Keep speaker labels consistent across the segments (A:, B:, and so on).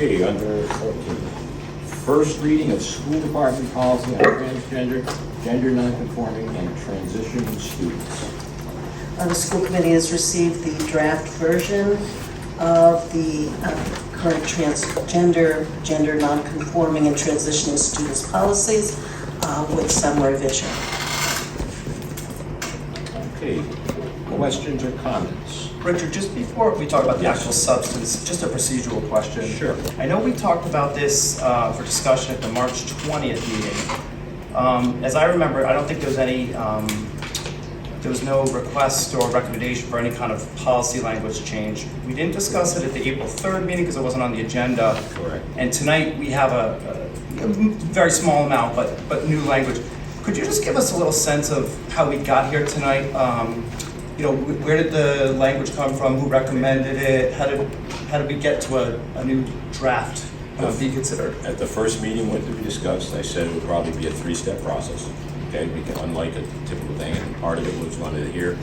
A: Okay, under 14. First reading of school department policy on transgender, gender non-conforming, and transitioning students.
B: The school committee has received the draft version of the current transgender, gender non-conforming, and transitioning students policies with some revision.
A: Okay, questions or comments?
C: Richard, just before we talk about the actual substance, just a procedural question.
A: Sure.
C: I know we talked about this for discussion at the March 20th meeting. As I remember, I don't think there was any, there was no request or recommendation for any kind of policy language change. We didn't discuss it at the April 3rd meeting because it wasn't on the agenda.
A: Correct.
C: And tonight we have a very small amount, but new language. Could you just give us a little sense of how we got here tonight? You know, where did the language come from? Who recommended it? How did we get to a new draft be considered?
A: At the first meeting, what we discussed, I said it would probably be a three-step process. Okay, unlike a typical thing, and part of it was wanted to hear,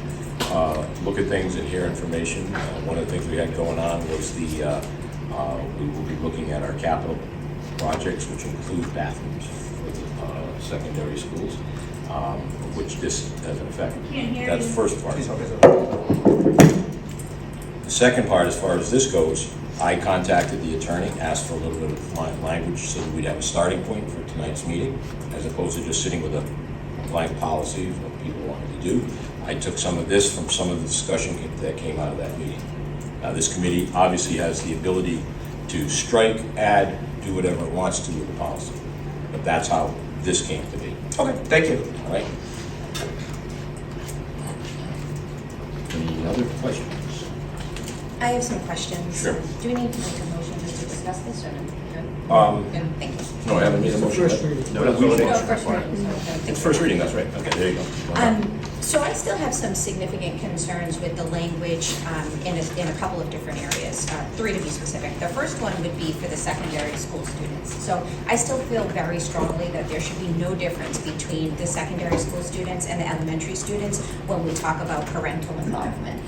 A: look at things and hear information. One of the things we had going on was we will be looking at our capital projects, which include bathrooms for the secondary schools, which this has an effect. That's the first part. The second part, as far as this goes, I contacted the attorney, asked for a little bit of language so that we'd have a starting point for tonight's meeting, as opposed to just sitting with a blank policy of what people wanted to do. I took some of this from some of the discussion that came out of that meeting. Now, this committee obviously has the ability to strike, add, do whatever it wants to with the policy, but that's how this came to be.
C: Okay, thank you.
A: All right. Any other questions?
D: I have some questions.
A: Sure.
D: Do we need to make a motion just to discuss this or no? Good, thank you.
A: No, I haven't made a motion.
E: First reading.
A: No, that's voting.
D: No, first reading, so, thank
A: It's
D: you.
A: first reading, that's right. Okay, there you go.
D: So I still have some significant concerns with the language in a couple of different areas, three to be specific. The first one would be for the secondary school students. So I still feel very strongly that there should be no difference between the secondary school students and the elementary students when we talk about parental involvement.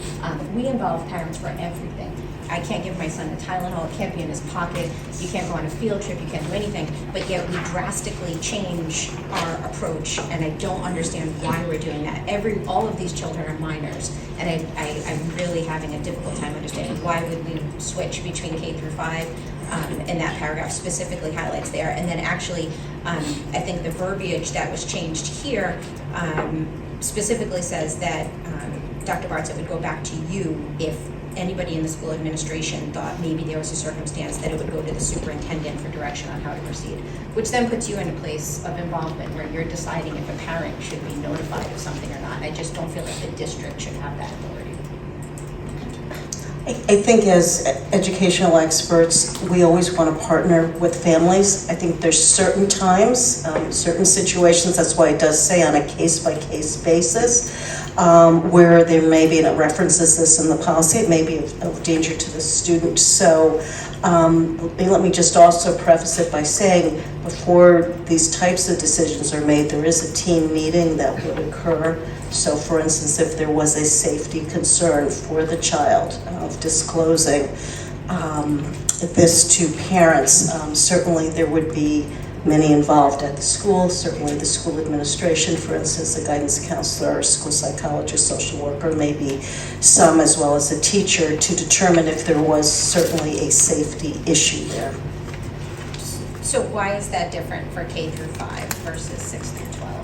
D: We involve parents for everything. I can't give my son a Tylenol, it can't be in his pocket, you can't go on a field trip, you can't do anything, but yet we drastically change our approach, and I don't understand why we're doing that. All of these children are minors, and I'm really having a difficult time understanding why would we switch between K through 5, and that paragraph specifically highlights there. And then actually, I think the verbiage that was changed here specifically says that, Dr. Bartz, it would go back to you if anybody in the school administration thought maybe there was a circumstance that it would go to the superintendent for direction on how to proceed, which then puts you in a place of involvement where you're deciding if a parent should be notified of something or not. I just don't feel like the district should have that authority.
B: I think as educational experts, we always want to partner with families. I think there's certain times, certain situations, that's why it does say on a case-by-case basis, where there may be, and it references this in the policy, it may be of danger to the student. So let me just also preface it by saying, before these types of decisions are made, there is a team meeting that would occur. So for instance, if there was a safety concern for the child of disclosing this to parents, certainly there would be many involved at the school, certainly the school administration, for instance, the guidance counselor, school psychologist, social worker, maybe some as well as a teacher, to determine if there was certainly a safety issue there.
D: So why is that different for K through 5 versus 6 through 12?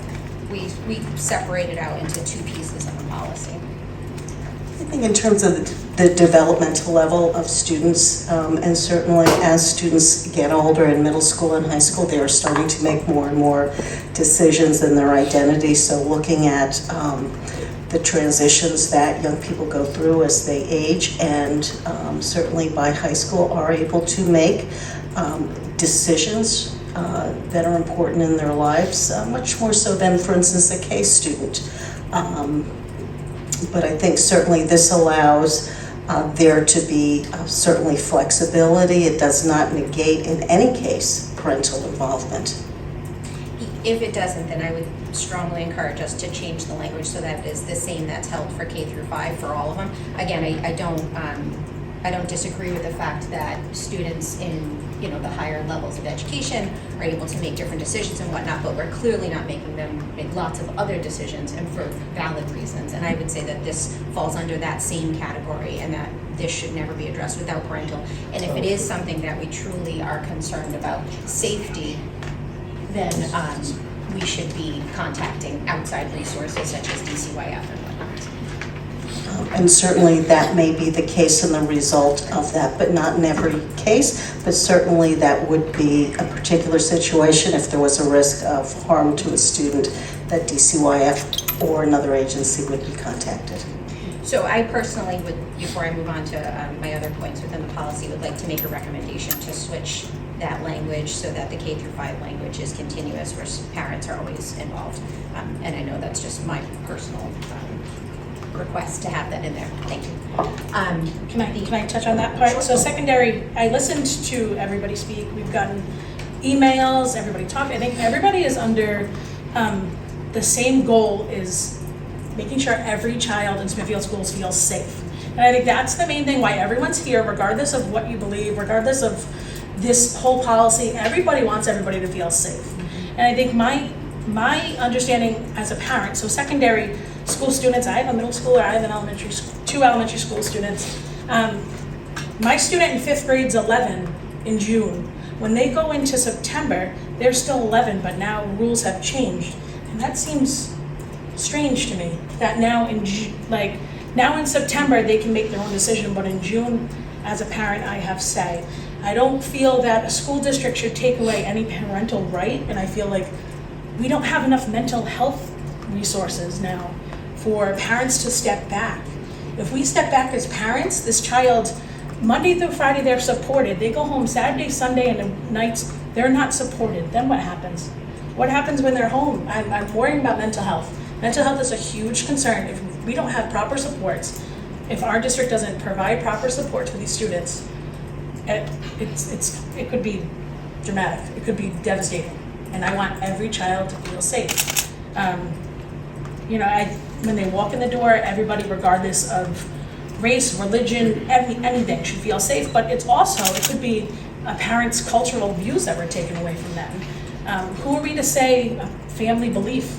D: We separate it out into two pieces of the policy.
B: I think in terms of the developmental level of students, and certainly as students get older in middle school and high school, they are starting to make more and more decisions in their identity. So looking at the transitions that young people go through as they age, and certainly by high school are able to make decisions that are important in their lives, much more so than, for instance, a K student. But I think certainly this allows there to be certainly flexibility. It does not negate in any case parental involvement.
D: If it doesn't, then I would strongly encourage us to change the language so that it is the same that's held for K through 5 for all of them. Again, I don't I don't disagree with the fact that students in, the higher levels of education are able to make different decisions and whatnot, but we're clearly not making them make lots of other decisions and for valid reasons. And I would say that this falls under that same category and that this should never be addressed without parental. And if it is something that we truly are concerned about safety, then we should be contacting outside resources such as DCYF and whatnot.
B: And certainly that may be the case in the result of that, but not in every case. But certainly that would be a particular situation if there was a risk of harm to a student that DCYF or another agency would be contacted.
D: So I personally would, before I move on to my other points within the policy, would like to make a recommendation to switch that language so that the K through 5 language is continuous where parents are always involved. And I know that's just my personal request to have that in there. Thank you.
E: Can I touch on that part?
D: Sure.
E: So secondary, I listened to everybody speak. We've gotten emails, everybody talk. I think everybody is under the same goal is making sure every child in Smithfield schools feels safe. And I think that's the main thing why everyone's here, regardless of what you believe, regardless of this whole policy, everybody wants everybody to feel safe. And I think my understanding as a parent, so secondary school students, I have a middle schooler, I have an two elementary school students. My student in 5th grade is 11 in June. When they go into September, they're still 11, but now rules have changed. And that seems strange to me, that now in September, they can make their own decision, but in June, as a parent, I have say. I don't feel that a school district should take away any parental right, and I feel like we don't have enough mental health resources now for parents to step back. If we step back as parents, this child, Monday through Friday, they're supported. They go home Saturday, Sunday, and the nights, they're not supported. Then what happens? What happens when they're home? I'm worrying about mental health. Mental health is a huge concern. If we don't have proper supports, if our district doesn't provide proper support for these students, it could be dramatic. It could be devastating. And I want every child to feel safe. When they walk in the door, everybody, regardless of race, religion, anything, should feel safe. But it could be a parent's cultural views that were taken away from them. Who are we to say family belief?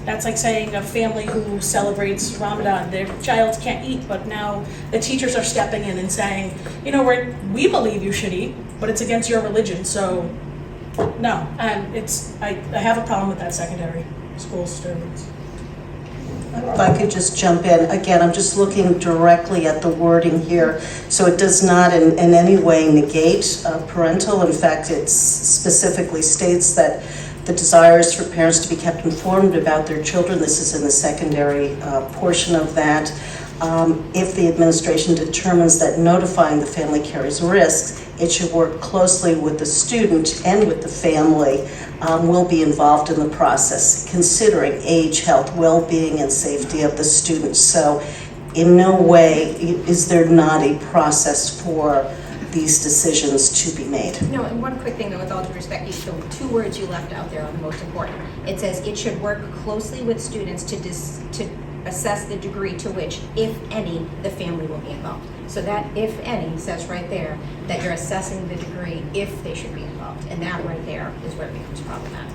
E: That's like saying a family who celebrates Ramadan, their child can't eat, but now the teachers are stepping in and saying, we believe you should eat, but it's against your religion, so no. I have a problem with that secondary school students.
B: If I could just jump in, again, I'm just looking directly at the wording here, so it does not in any way negate parental. In fact, it specifically states that the desire is for parents to be kept informed about their children. This is in the secondary portion of that. If the administration determines that notifying the family carries risks, it should work closely with the student and with the family will be involved in the process, considering age, health, well-being, and safety of the student. So in no way is there not a process for these decisions to be made.
D: No, and one quick thing though, with all due respect, the 2 words you left out there are the most important. It says it should work closely with students to assess the degree to which, if any, the family will be involved. So that if any says right there that you're assessing the degree if they should be involved. And that right there is where it becomes problematic.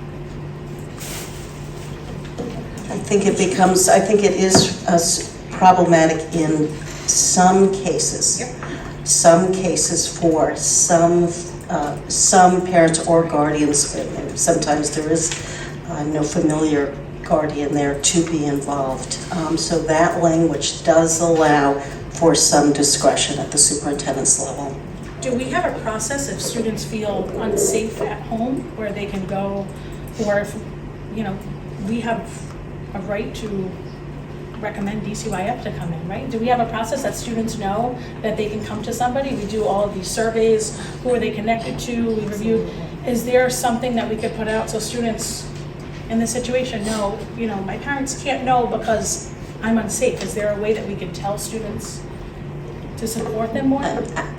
B: I think it is problematic in some cases.
D: Yep.
B: Some cases for some parents or guardians. Sometimes there is no familiar guardian there to be involved. So that language does allow for some discretion at the superintendent's level.
E: Do we have a process if students feel unsafe at home where they can go, or if, we have a right to recommend DCYF to come in, right? Do we have a process that students know that they can come to somebody? We do all of these surveys, who are they connected to, we review. Is there something that we could put out so students in this situation know, my parents can't know because I'm unsafe? Is there a way that we could tell students to support them more?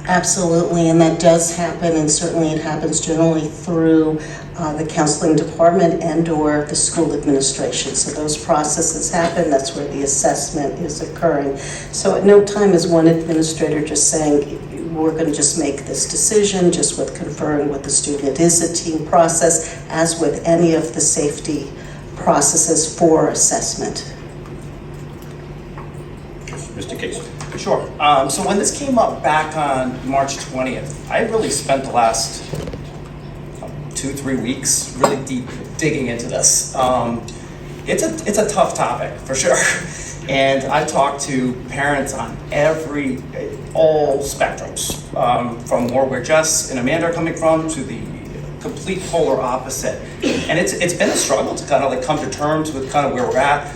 B: Absolutely, and that does happen, and certainly it happens generally through the counseling department and/or the school administration. So those processes happen, that's where the assessment is occurring. So at no time is one administrator just saying, we're going to just make this decision, just with conferring with the student. It is a team process, as with any of the safety processes for assessment.
A: Mr. Casey.
C: Sure. So when this came up back on March 20th, I really spent the last 2-3 weeks really deep digging into this. It's a tough topic for sure. And I talked to parents on all spectrums, from where Jess and Amanda are coming from to the complete polar opposite. And it's been a struggle to kind of like come to terms with kind of where we're at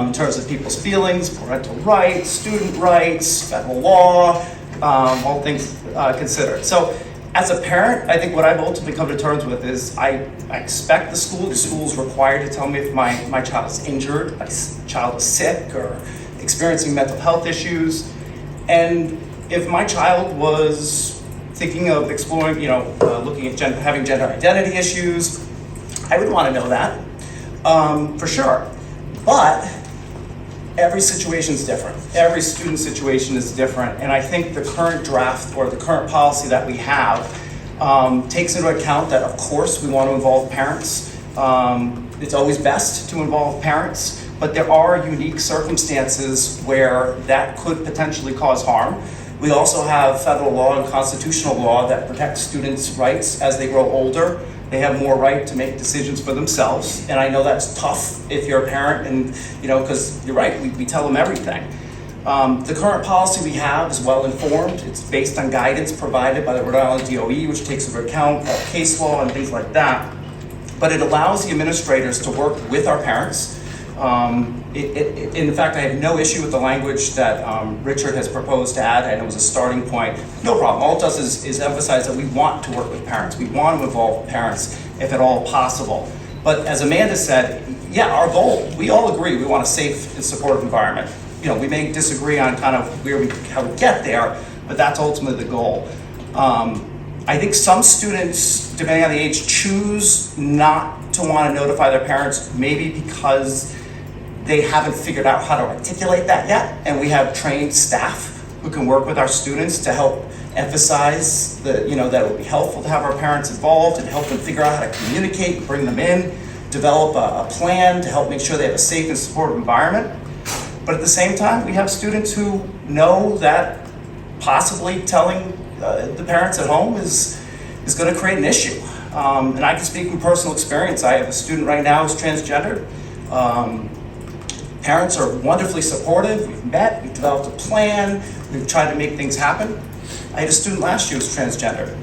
C: in terms of people's feelings, parental rights, student rights, federal law, all things considered. So as a parent, I think what I've ultimately come to terms with is I expect the school's required to tell me if my child is injured, my child is sick, or experiencing mental health issues. And if my child was thinking of exploring, looking at having gender identity issues, I would want to know that, for sure. But every situation is different. Every student situation is different. And I think the current draft or the current policy that we have takes into account that, of course, we want to involve parents. It's always best to involve parents, but there are unique circumstances where that could potentially cause harm. We also have federal law and constitutional law that protects students' rights as they grow older. They have more right to make decisions for themselves. And I know that's tough if you're a parent and, because you're right, we tell them everything. The current policy we have is well informed. It's based on guidance provided by the Rhode Island DOE, which takes into account case law and things like that. But it allows the administrators to work with our parents. In fact, I have no issue with the language that Richard has proposed to add, and it was a starting point. No problem. All it does is emphasize that we want to work with parents. We want to involve parents if at all possible. But as Amanda said, yeah, our goal, we all agree, we want a safe and supportive environment. We may disagree on kind of how we get there, but that's ultimately the goal. I think some students, depending on the age, choose not to want to notify their parents, maybe because they haven't figured out how to articulate that yet, and we have trained staff who can work with our students to help emphasize that it would be helpful to have our parents involved and help them figure out how to communicate, bring them in, develop a plan to help make sure they have a safe and supportive environment. But at the same time, we have students who know that possibly telling the parents at home is going to create an issue. And I can speak from personal experience. I have a student right now who's transgender. Parents are wonderfully supportive. We've met, we've developed a plan, we've tried to make things happen. I had a student last year who's transgender.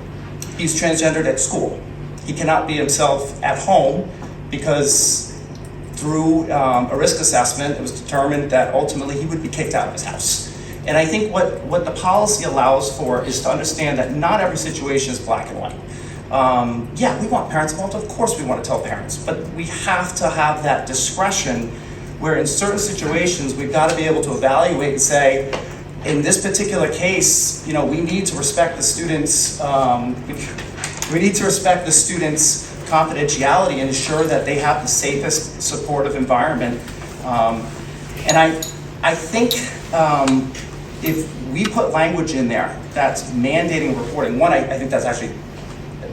C: He's transgendered at school. He cannot be himself at home because through a risk assessment, it was determined that ultimately he would be kicked out of his house. And I think what the policy allows for is to understand that not every situation is black and white. Yeah, we want parents involved. Of course we want to tell parents, but we have to have that discretion where in certain situations we've got to be able to evaluate and say, in this particular case, we need to respect the students. We need to respect the students' confidentiality and ensure that they have the safest, supportive environment. And I think if we put language in there that's mandating reporting, one, I think that's actually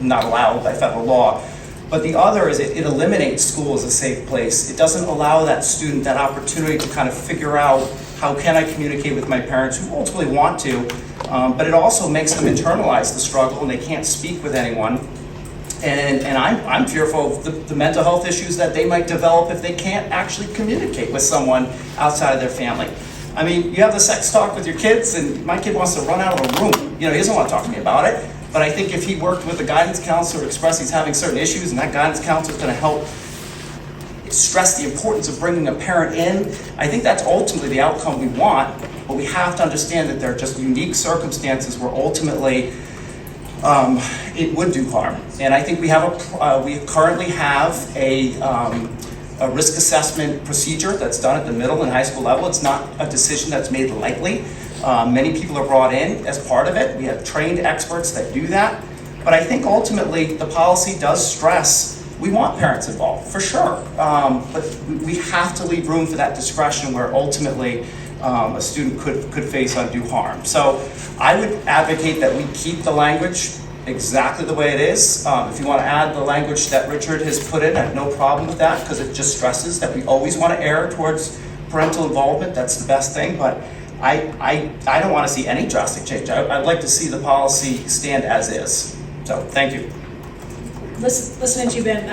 C: not allowed by federal law. But the other is it eliminates school as a safe place. It doesn't allow that student that opportunity to kind of figure out how can I communicate with my parents who ultimately want to, but it also makes them internalize the struggle and they can't speak with anyone. And I'm fearful of the mental health issues that they might develop if they can't actually communicate with someone outside of their family. I mean, you have the sex talk with your kids and my kid wants to run out of a room. He doesn't want to talk to me about it. But I think if he worked with a guidance counselor to express he's having certain issues and that guidance counselor is going to help stress the importance of bringing a parent in, I think that's ultimately the outcome we want. But we have to understand that there are just unique circumstances where ultimately it would do harm. And I think we currently have a risk assessment procedure that's done at the middle and high school level. It's not a decision that's made lightly. Many people are brought in as part of it. We have trained experts that do that. But I think ultimately the policy does stress we want parents involved, for sure. But we have to leave room for that discretion where ultimately a student could face undue harm. So I would advocate that we keep the language exactly the way it is. If you want to add the language that Richard has put in, I have no problem with that, because it just stresses that we always want to err towards parental involvement. That's the best thing, but I don't want to see any drastic change. I'd like to see the policy stand as is. So, thank you.
E: Listening to you, Ben,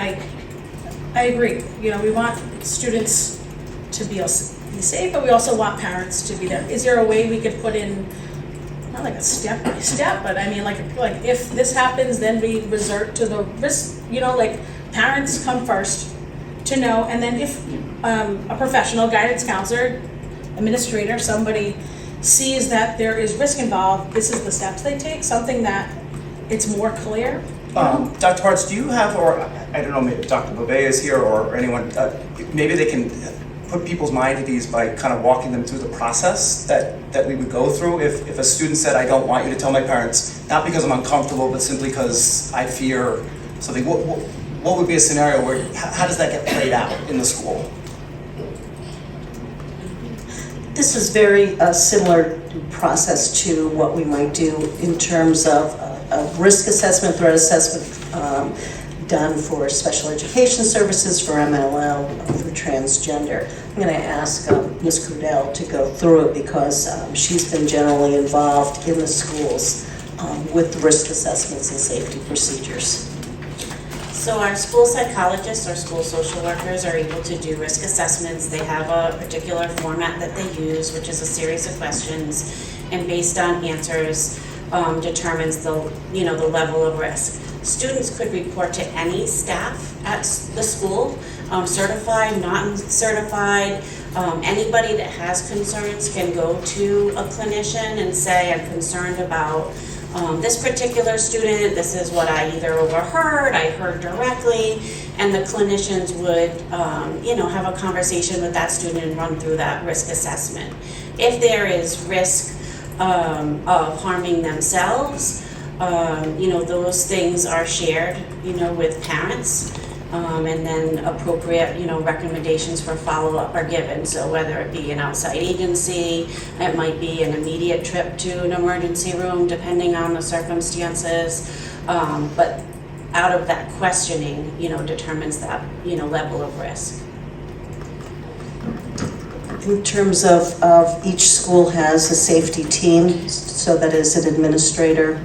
E: I agree. You know, we want students to be safe, but we also want parents to be there. Is there a way we could put in, not like a step by step, but I mean like if this happens, then we resort to the risk, you know, like parents come first to know, and then if a professional guidance counselor, administrator, somebody sees that there is risk involved, this is the steps they take, something that it's more clear.
C: Dr. Hartz, do you have, or I don't know, maybe Dr. Bobet is here or anyone, maybe they can put people's mind at ease by kind of walking them through the process that we would go through if a student said, I don't want you to tell my parents, not because I'm uncomfortable, but simply because I fear something. What would be a scenario where, how does that get played out in the school?
B: This is very similar process to what we might do in terms of risk assessment, threat assessment done for special education services, for MLL, for transgender. I'm going to ask Ms. Crudell to go through it because she's been generally involved in the schools with the risk assessments and safety procedures.
F: So our school psychologists or school social workers are able to do risk assessments. They have a particular format that they use, which is a series of questions, and based on answers determines the level of risk. Students could report to any staff at the school, certified, not certified. Anybody that has concerns can go to a clinician and say, I'm concerned about this particular student, this is what I either overheard, I heard directly, and the clinicians would have a conversation with that student and run through that risk assessment. If there is risk of harming themselves, those things are shared, with parents, and then appropriate, recommendations for follow-up are given. So whether it be an outside agency, it might be an immediate trip to an emergency room, depending on the circumstances. But out of that questioning, determines that, level of risk.
B: In terms of each school has a safety team, so that is an administrator,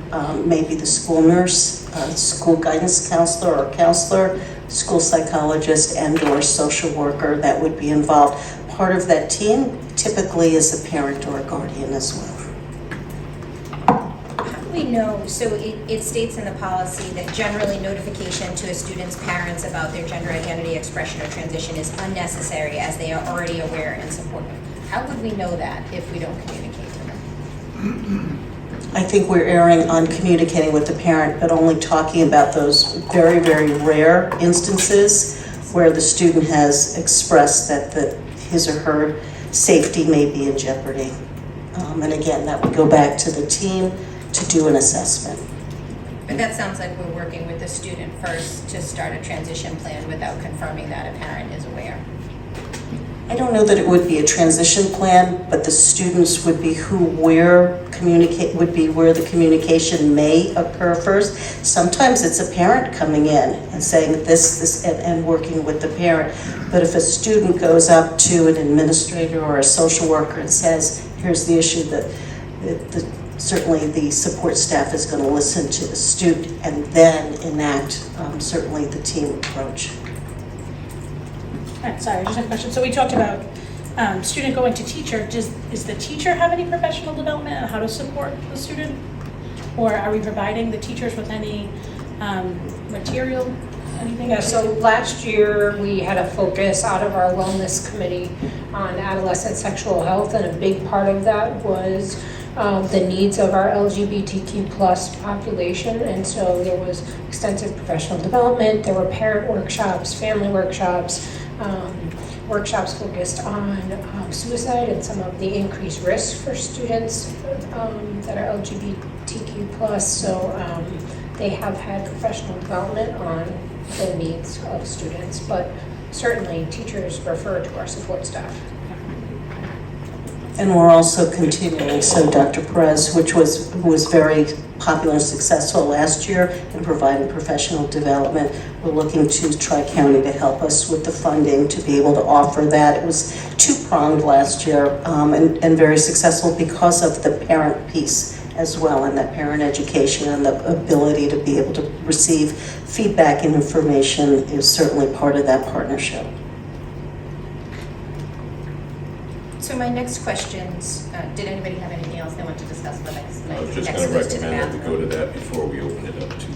B: maybe the school nurse, school guidance counselor or counselor, school psychologist and or social worker that would be involved. Part of that team typically is a parent or a guardian as well.
D: We know, so it states in the policy that generally notification to a student's parents about their gender identity, expression, or transition is unnecessary as they are already aware and supportive. How would we know that if we don't communicate to them?
B: I think we're erring on communicating with the parent, but only talking about those very, very rare instances where the student has expressed that his or her safety may be in jeopardy. And again, that would go back to the team to do an assessment.
D: But that sounds like we're working with the student first to start a transition plan without confirming that a parent is aware.
B: I don't know that it would be a transition plan, but the students would be where the communication may occur first. Sometimes it's a parent coming in and saying this, and working with the parent. But if a student goes up to an administrator or a social worker and says, here's the issue, certainly the support staff is going to listen to the student and then enact certainly the team approach.
E: All right, sorry, I just have a question. So we talked about student going to teacher. Does the teacher have any professional development on how to support the student? Or are we providing the teachers with any material, anything?
G: Yeah, so last year we had a focus out of our wellness committee on adolescent sexual health, and a big part of that was the needs of our LGBTQ plus population. And so there was extensive professional development, there were parent workshops, family workshops, workshops focused on suicide and some of the increased risk for students that are LGBTQ+. So they have had professional development on the needs of students, but certainly teachers refer to our support staff.
B: And we're also continuing, so Dr. Perez, who was very popular and successful last year in providing professional development, we're looking to Tri-County to help us with the funding to be able to offer that. It was two-pronged last year and very successful because of the parent piece as well, and that parent education and the ability to be able to receive feedback and information is certainly part of that partnership.
D: So my next questions, did anybody have anything else they want to discuss with us?
A: I was just going to recommend that we go to that before we open it up to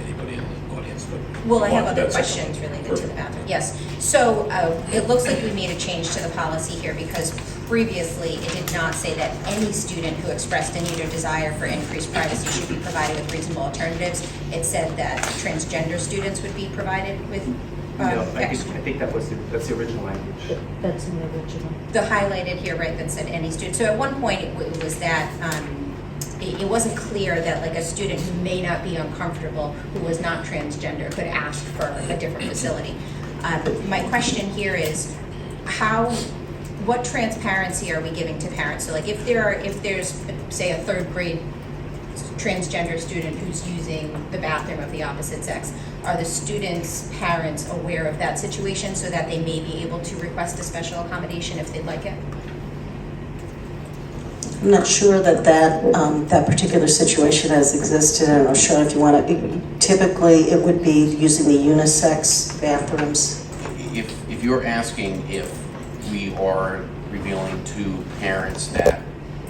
A: anybody in the audience. But
D: Well, I have other
A: that's
D: questions
A: okay.
D: related to the
A: Perfect.
D: bathroom. Yes. So it looks like we made a change to the policy here because previously it did not say that any student who expressed a need or desire for increased privacy should be provided with reasonable alternatives. It said that transgender students would be provided with
C: I think that's the original language.
G: That's in the original.
D: the highlighted here, right, that said any student. So at one point it was that it wasn't clear that like a student who may not be uncomfortable, who was not transgender, could ask for a different facility. My question here is what transparency are we giving to parents? So like if there's say a third grade transgender student who's using the bathroom of the opposite sex, are the students' parents aware of that situation so that they may be able to request a special accommodation if they'd like it?
B: I'm not sure that particular situation has existed. I'm not sure if you want to, typically it would be using the unisex bathrooms.
H: If you're asking if we are revealing to parents that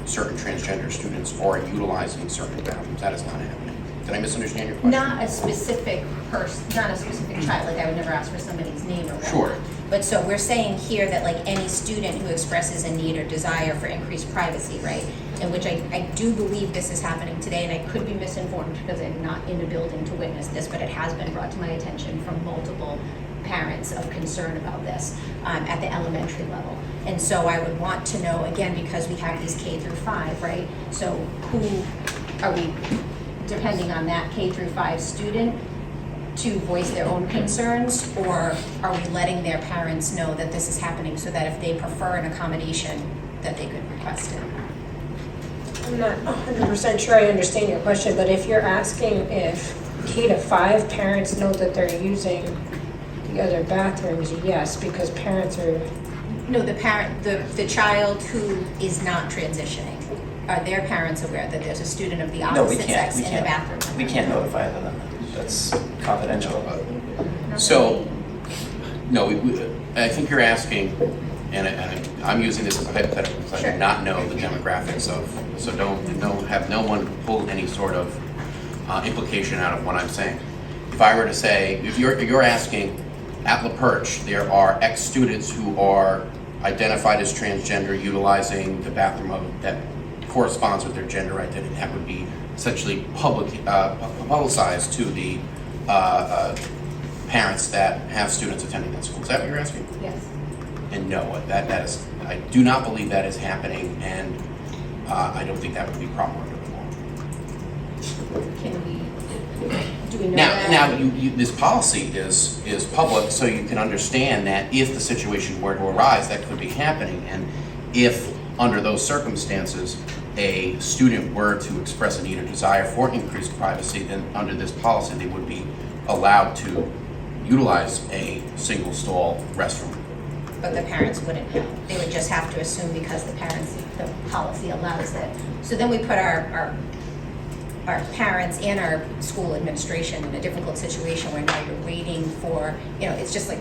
H: certain transgender students are utilizing certain bathrooms, that is not happening. Did I misunderstand your question?
D: Not a specific person, not a specific child, like I would never ask for somebody's name or whatnot.
H: Sure.
D: But so we're saying here that like any student who expresses a need or desire for increased privacy, right? In which I do believe this is happening today, and I could be misinformed because I'm not in the building to witness this, but it has been brought to my attention from multiple parents of concern about this at the elementary level. And so I would want to know, again, because we have these K through 5, right? So who are we depending on that K through 5 student to voice their own concerns, or are we letting their parents know that this is happening so that if they prefer an accommodation, that they could request it?
G: I'm not 100% sure I understand your question, but if you're asking if K to 5 parents know that they're using the other bathrooms, yes, because parents are...
D: No, the parent, the child who is not transitioning, are their parents aware that there's a student of the
C: No, we
D: opposite
C: can't.
D: sex
C: We
D: in the
C: can't.
D: bathroom?
C: We can't notify them. That's confidential.
H: So, no, I think you're asking, and I'm using this as a hypothetical because I
D: Sure.
H: do not know the demographics of, so have no one pull any sort of implication out of what I'm saying. If I were to say, if you're asking, at La Perche, there are X students who are identified as transgender utilizing the bathroom that corresponds with their gender identity, that would be essentially publicized to the parents that have students attending that school. Is that what you're asking?
D: Yes.
H: And no, that is, I do not believe that is happening, and I don't think that would be proper under the law.
D: Do we know that?
H: Now, this policy is public, so you can understand that if the situation were to arise, that could be happening, and if under those circumstances a student were to express a need or desire for increased privacy, then under this policy they would be allowed to utilize a single stall restroom.
D: But the parents wouldn't know. They would just have to assume because the policy allows it. So then we put our parents and our school administration in a difficult situation where now you're waiting for, it's just like,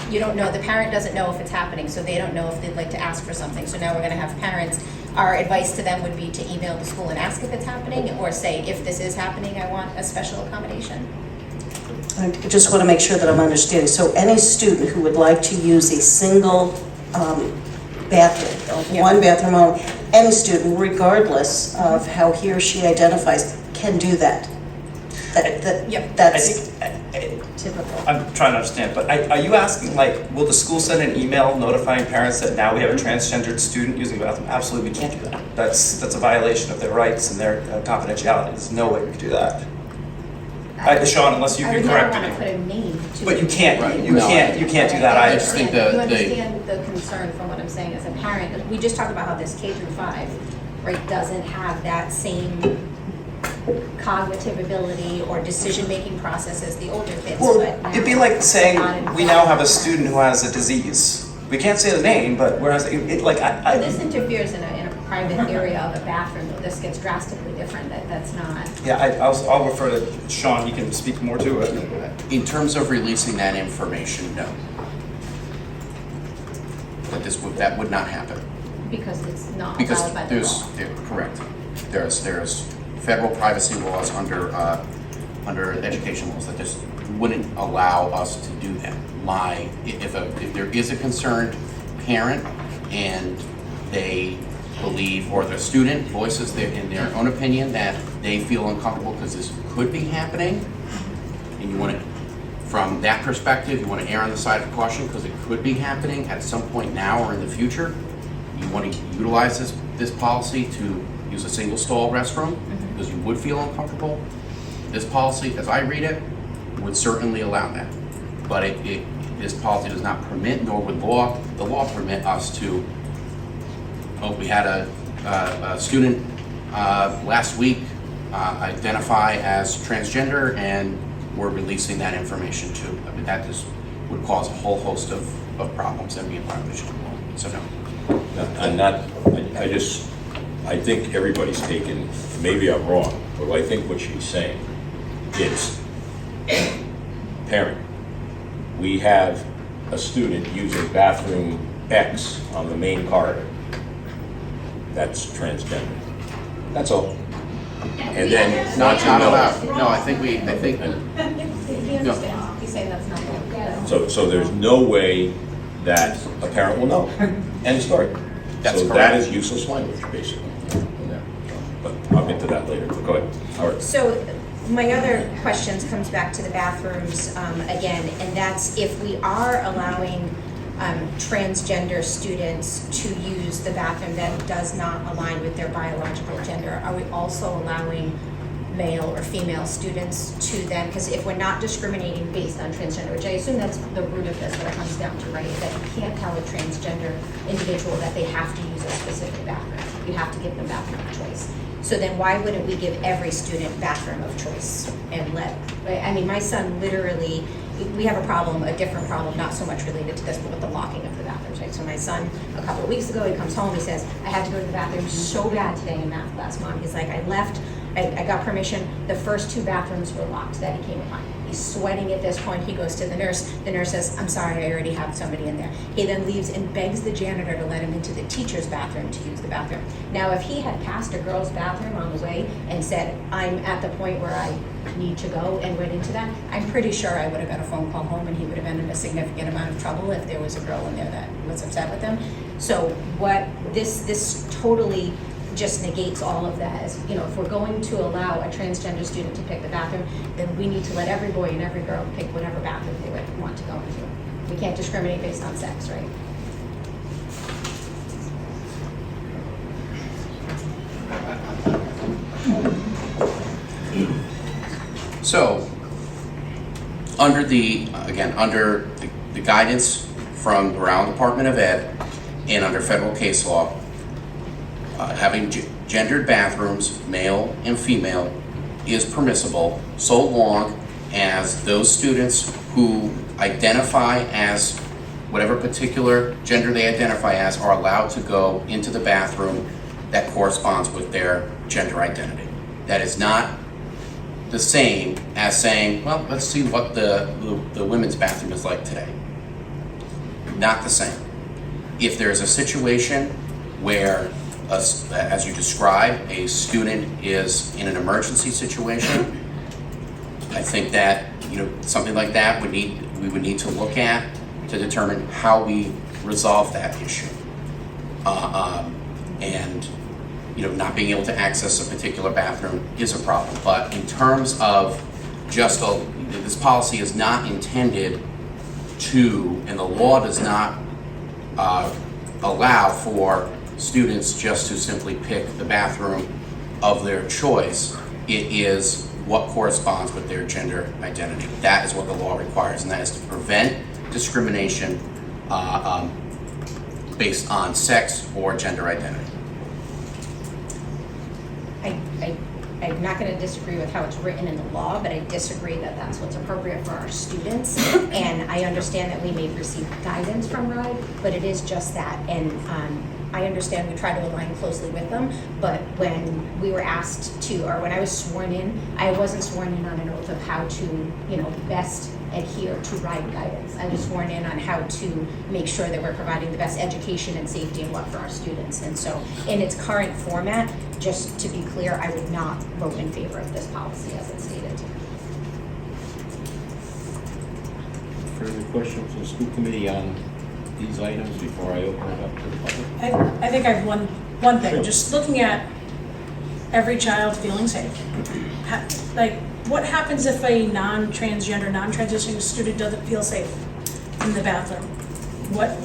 D: you don't know, the parent doesn't know if it's happening, so they don't know if they'd like to ask for something. So now we're gonna have parents, our advice to them would be to email the school and ask if it's happening, or say, if this is happening, I want a special accommodation.
B: I just want to make sure that I'm understanding. So any student who would like to use a single bathroom, one bathroom only, any student, regardless of how he or she identifies, can do that.
E: Yep.
B: That's
D: Typical.
C: I'm trying to understand, but are you asking, like, will the school send an email notifying parents that now we have a transgendered student using the bathroom? Absolutely, we can't do that. That's a violation of their rights and their confidentiality. There's no way we could do that. Sean, unless you
D: I
C: can
D: would
C: correct
D: never
C: me.
D: want to put a name to
C: But
D: it.
C: you can't,
H: Right.
C: you
H: No.
C: can't do that
H: I
C: either.
H: just think
D: You
H: the
D: understand the concern from what I'm saying as a parent. We just talked about how this K through 5, right, doesn't have that same cognitive ability or decision-making process as the older kids.
C: Well,
D: but now
C: it'd be like saying
D: not in
C: we now have a
D: fact.
C: student who has a disease. We can't say the name, but whereas
D: But this interferes in a private area of a bathroom, though. This gets drastically different. That's not.
C: yeah, I'll refer to Sean. He can speak more to it.
H: In terms of releasing that information, no. That would not happen.
D: Because it's not
H: Because
D: allowed by the law.
H: correct. There's federal privacy laws under education laws that just wouldn't allow us to do that. If there is a concerned parent and they believe, or the student voices in their own opinion that they feel uncomfortable because this could be happening, and you want to, from that perspective, you want to err on the side of caution because it could be happening at some point now or in the future, you want to utilize this policy to use a single stall restroom because you would feel uncomfortable. This policy, as I read it, would certainly allow that. But this policy does not permit, nor would the law permit us to, we had a student last week identify as transgender, and we're releasing that information too. I mean, that just would cause a whole host of problems and be a violation of the law. So no.
A: I think everybody's taken, maybe I'm wrong, but I think what she's saying is, parent, we have a student using bathroom X on the main corridor. That's transgender. That's all. And then
H: Not allowed. No, I think.
D: He understands. He's saying that's not allowed.
A: So there's no way that a parent will know. End story.
H: That's
A: So that
H: correct.
A: is useless language, basically. But I'll get to that later. Go ahead. Howard.
D: So my other questions comes back to the bathrooms again, and that's if we are allowing transgender students to use the bathroom that does not align with their biological gender, are we also allowing male or female students to then, because if we're not discriminating based on transgender, which I assume that's the root of this, what it comes down to, right, is that you can't tell a transgender individual that they have to use a specific bathroom. You have to give them bathroom of choice. So then why wouldn't we give every student bathroom of choice and I mean, my son literally, we have a problem, a different problem, not so much related to this, but with the locking of the bathrooms, right? So my son, a couple of weeks ago, he comes home, he says, I had to go to the bathroom so bad today in math class, Mom. He's like, I left, I got permission, the first 2 bathrooms were locked that he came upon. He's sweating at this point, he goes to the nurse says, I'm sorry, I already have somebody in there. He then leaves and begs the janitor to let him into the teacher's bathroom to use the bathroom. Now, if he had passed a girl's bathroom on the way and said, I'm at the point where I need to go, and went into that, I'm pretty sure I would have got a phone call home and he would have been in a significant amount of trouble if there was a girl in there that was upset with him. So what this totally just negates all of that. As, you know, if we're going to allow a transgender student to pick the bathroom, then we need to let every boy and every girl pick whatever bathroom they would want to go into. We can't discriminate based on sex, right?
H: So, under the guidance from the Rhode Island Department of Ed and under federal case law, having gendered bathrooms, male and female, is permissible so long as those students who identify as whatever particular gender they identify as are allowed to go into the bathroom that corresponds with their gender identity. That is not the same as saying, well, let's see what the women's bathroom is like today. Not the same. If there's a situation where, as you described, a student is in an emergency situation, I think that, you know, something like that we would need to look at to determine how we resolve that issue. And, you know, not being able to access a particular bathroom is a problem. But in terms of just this policy is not intended to, and the law does not allow for students just to simply pick the bathroom of their choice. It is what corresponds with their gender identity. That is what the law requires, and that is to prevent discrimination based on sex or gender identity.
D: I'm not going to disagree with how it's written in the law, but I disagree that that's what's appropriate for our students. And I understand that we may receive guidance from RIDE, but it is just that. And I understand we try to align closely with them, but when we were asked to, or when I was sworn in, I wasn't sworn in on an oath of how to, best adhere to RIDE guidance. I was sworn in on how to make sure that we're providing the best education and safety and what for our students. And so in its current format, just to be clear, I would not vote in favor of this policy as it's stated.
A: Further questions from the school committee on these items before I open it up to the public?
E: I think I have one thing,
A: Sure.
E: just looking at every child feeling safe. What happens if a non-transgender, non-transitioning student doesn't feel safe in the bathroom? What,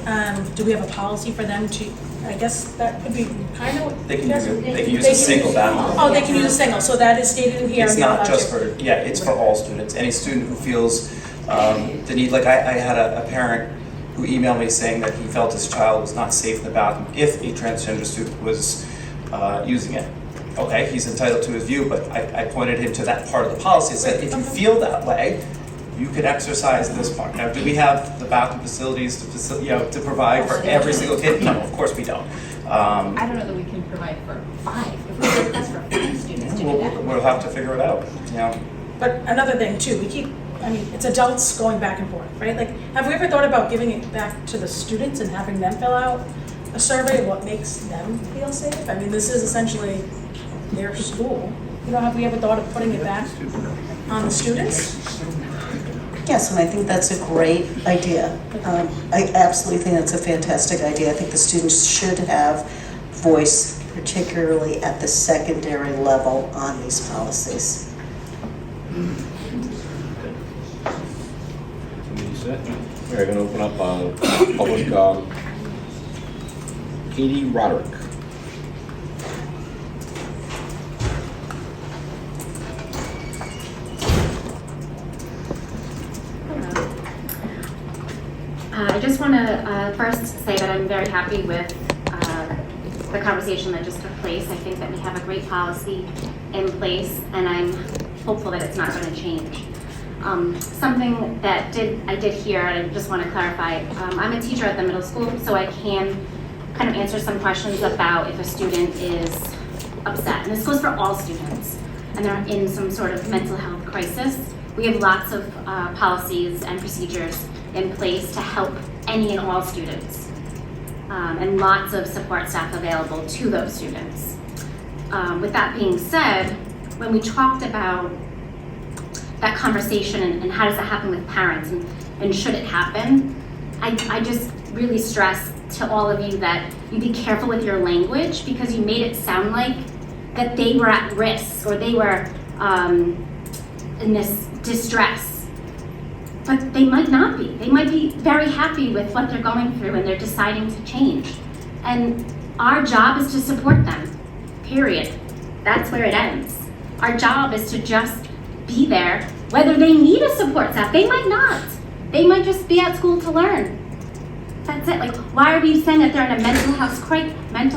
E: do we have a policy for them to, I guess that could be kind of what
C: They can
E: yes?
C: use a single bathroom.
E: Oh, they can use a single, so that is stated in here.
C: It's
E: we are
C: not
E: allowed
C: just
E: to.
C: for, it's for all students. Any student who feels the need, like I had a parent who emailed me saying that he felt his child was not safe in the bathroom if a transgender student was using it. Okay, he's entitled to his view, but I pointed him to that part of the policy and said, if you feel that way, you could exercise this part. Now, do we have the bathroom facilities to provide for every single kid? No, of course we don't.
D: I don't know that we can provide for 5. If we did that's for 5 students to do that.
C: We'll have to figure it out,
E: But another thing too, it's adults going back and forth, right? Like, have we ever thought about giving it back to the students and having them fill out a survey of what makes them feel safe? I mean, this is essentially their school. Have we ever thought of putting it back on the students?
B: Yes, and I think that's a great idea. I absolutely think that's a fantastic idea. I think the students should have voice, particularly at the secondary level on these policies.
A: Committee set. We're going to open up public. Katie Roderick.
I: I just want to first say that I'm very happy with the conversation that just took place. I think that we have a great policy in place, and I'm hopeful that it's not going to change. Something that I did hear, and I just want to clarify, I'm a teacher at the middle school, so I can kind of answer some questions about if a student is upset. And this goes for all students, and they're in some sort of mental health crisis. We have lots of policies and procedures in place to help any and all students, and lots of support staff available to those students. With that being said, when we talked about that conversation and how does that happen with parents and should it happen, I just really stress to all of you that you be careful with your language, because you made it sound like that they were at risk or they were in this distress. But they might not be. They might be very happy with what they're going through and they're deciding to change. And our job is to support them, period. That's where it ends. Our job is to just be there, whether they need a support staff. They might not. They might just be at school to learn. That's it. Like, why are we saying that they're in a mental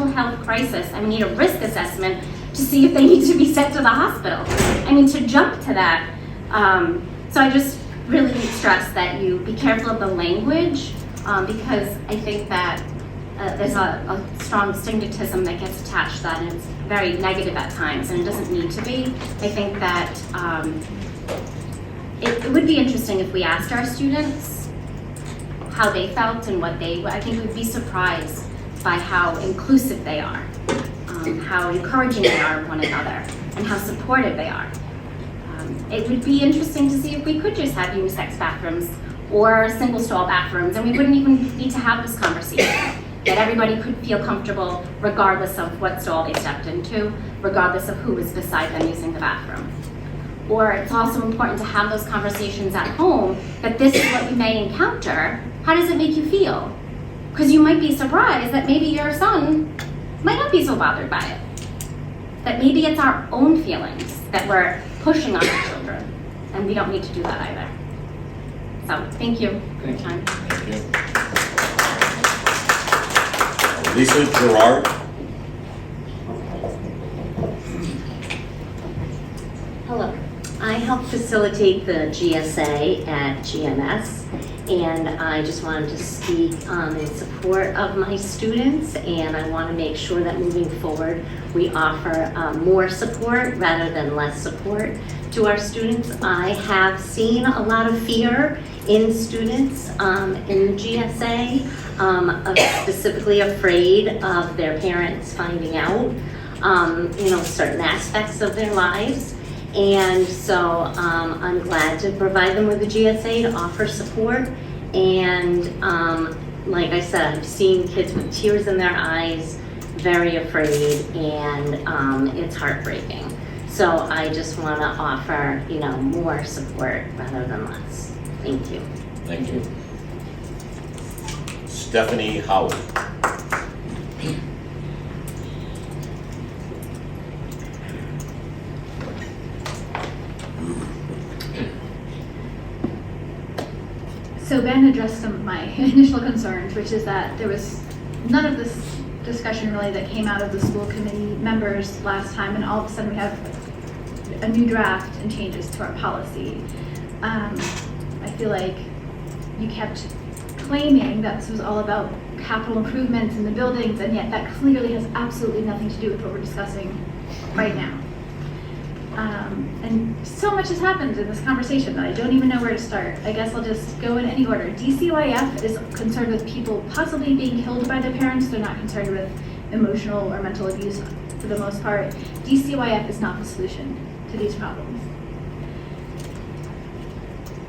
I: health crisis and we need a risk assessment to see if they need to be sent to the hospital? I mean, to jump to that. So I just really stress that you be careful of the language, because I think that there's a strong stigmatism that gets attached to that, and it's very negative at times, and it doesn't need to be. I think that it would be interesting if we asked our students how they felt and I think we'd be surprised by how inclusive they are, how encouraging they are of one another, and how supportive they are. It would be interesting to see if we could just have unisex bathrooms or single stall bathrooms, and we wouldn't even need to have this conversation. That everybody could feel comfortable regardless of what stall they stepped into, regardless of who was beside them using the bathroom. or it's also important to have those conversations at home, that this is what you may encounter, how does it make you feel? Because you might be surprised that maybe your son might not be so bothered by it. That maybe it's our own feelings that we're pushing on our children, and we don't need to do that either. So, thank you for your time.
A: Thank you. Lisa Gerard.
J: Hello. I help facilitate the GSA at GMS, and I just wanted to speak in support of my students, and I want to make sure that moving forward we offer more support rather than less support to our students. I have seen a lot of fear in students in GSA, specifically afraid of their parents finding out, certain aspects of their lives. And so I'm glad to provide them with the GSA to offer support. And like I said, I've seen kids with tears in their eyes, very afraid, and it's heartbreaking. So I just want to offer, more support rather than less. Thank you.
A: Thank you. Stephanie Howard.
K: So Ben addressed some of my initial concerns, which is that there was none of this discussion really that came out of the school committee members last time, and all of a sudden we have a new draft and changes to our policy. I feel like you kept claiming that this was all about capital improvements in the buildings, and yet that clearly has absolutely nothing to do with what we're discussing right now. And so much has happened in this conversation that I don't even know where to start. I guess I'll just go in any order. DCYF is concerned with people possibly being killed by their parents. They're not concerned with emotional or mental abuse for the most part. DCYF is not the solution to these problems.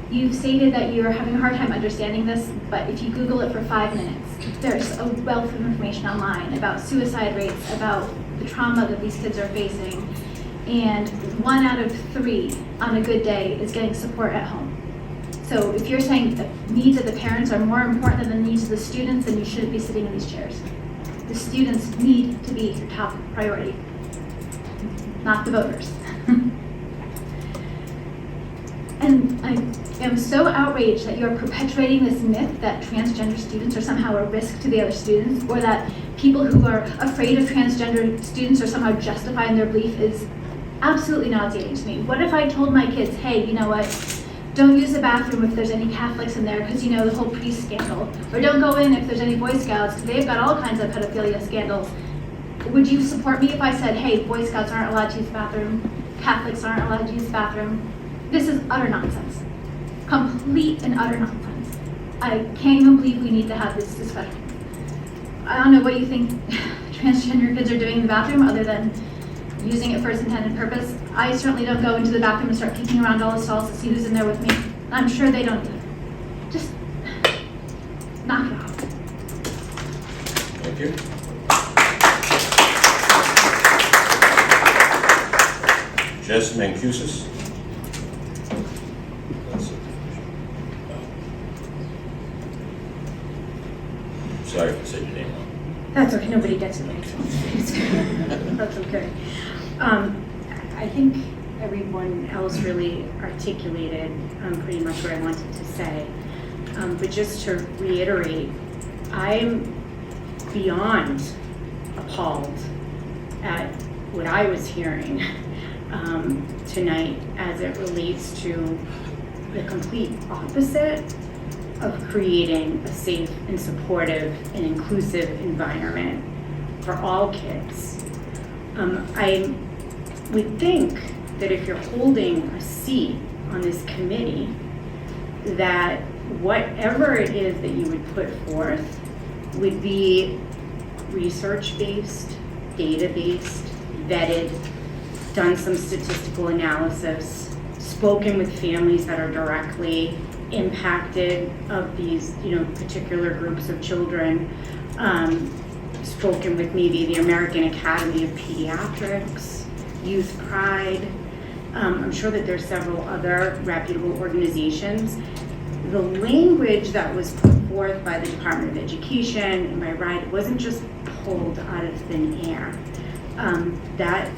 K: You've stated that you're having a hard time understanding this, but if you Google it for 5 minutes, there's a wealth of information online about suicide rates, about the trauma that these kids are facing. And 1 out of 3 on a good day is getting support at home. So if you're saying the needs of the parents are more important than the needs of the students, then you shouldn't be sitting in these chairs. The students need to be your top priority, not the voters. And I am so outraged that you're perpetuating this myth that transgender students are somehow a risk to the other students, or that people who are afraid of transgender students are somehow justifying their belief is absolutely nauseating to me. What if I told my kids, hey, you know what, don't use the bathroom if there's any Catholics in there because the whole priest scandal, or don't go in if there's any Boy Scouts because they've got all kinds of pedophilia scandals. Would you support me if I said, hey, Boy Scouts aren't allowed to use the bathroom, Catholics aren't allowed to use the bathroom? This is utter nonsense. Complete and utter nonsense. I can't even believe we need to have this discussion. I don't know what you think transgender kids are doing in the bathroom other than using it for its intended purpose. I certainly don't go into the bathroom and start kicking around all the stalls to see who's in there with me. I'm sure they don't either. Just knock it off.
A: Thank you. Jess Mancusis. Sorry if I said your name wrong.
L: That's okay, nobody gets it. That's okay. I think everyone else really articulated pretty much what I wanted to say. But just to reiterate, I'm beyond appalled at what I was hearing tonight as it relates to the complete opposite of creating a safe and supportive and inclusive environment for all kids. I would think that if you're holding a seat on this committee, that whatever it is that you would put forth would be research-based, data-based, vetted, done some statistical analysis, spoken with families that are directly impacted of these, particular groups of children, spoken with maybe the American Academy of Pediatrics, Youth Pride, I'm sure that there's several other reputable organizations. The language that was put forth by the Department of Education and by RIDE wasn't just pulled out of thin air. That,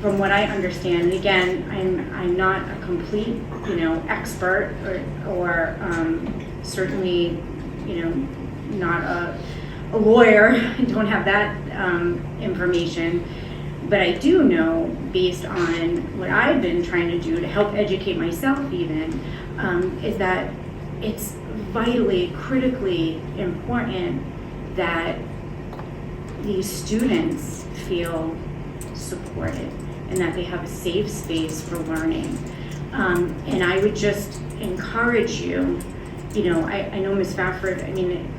L: from what I understand, and again, I'm not a complete, expert or certainly, not a lawyer. I don't have that information. But I do know, based on what I've been trying to do to help educate myself even, is that it's vitally, critically important that these students feel supported and that they have a safe space for learning. And I would just encourage you, I know Ms. Fafford,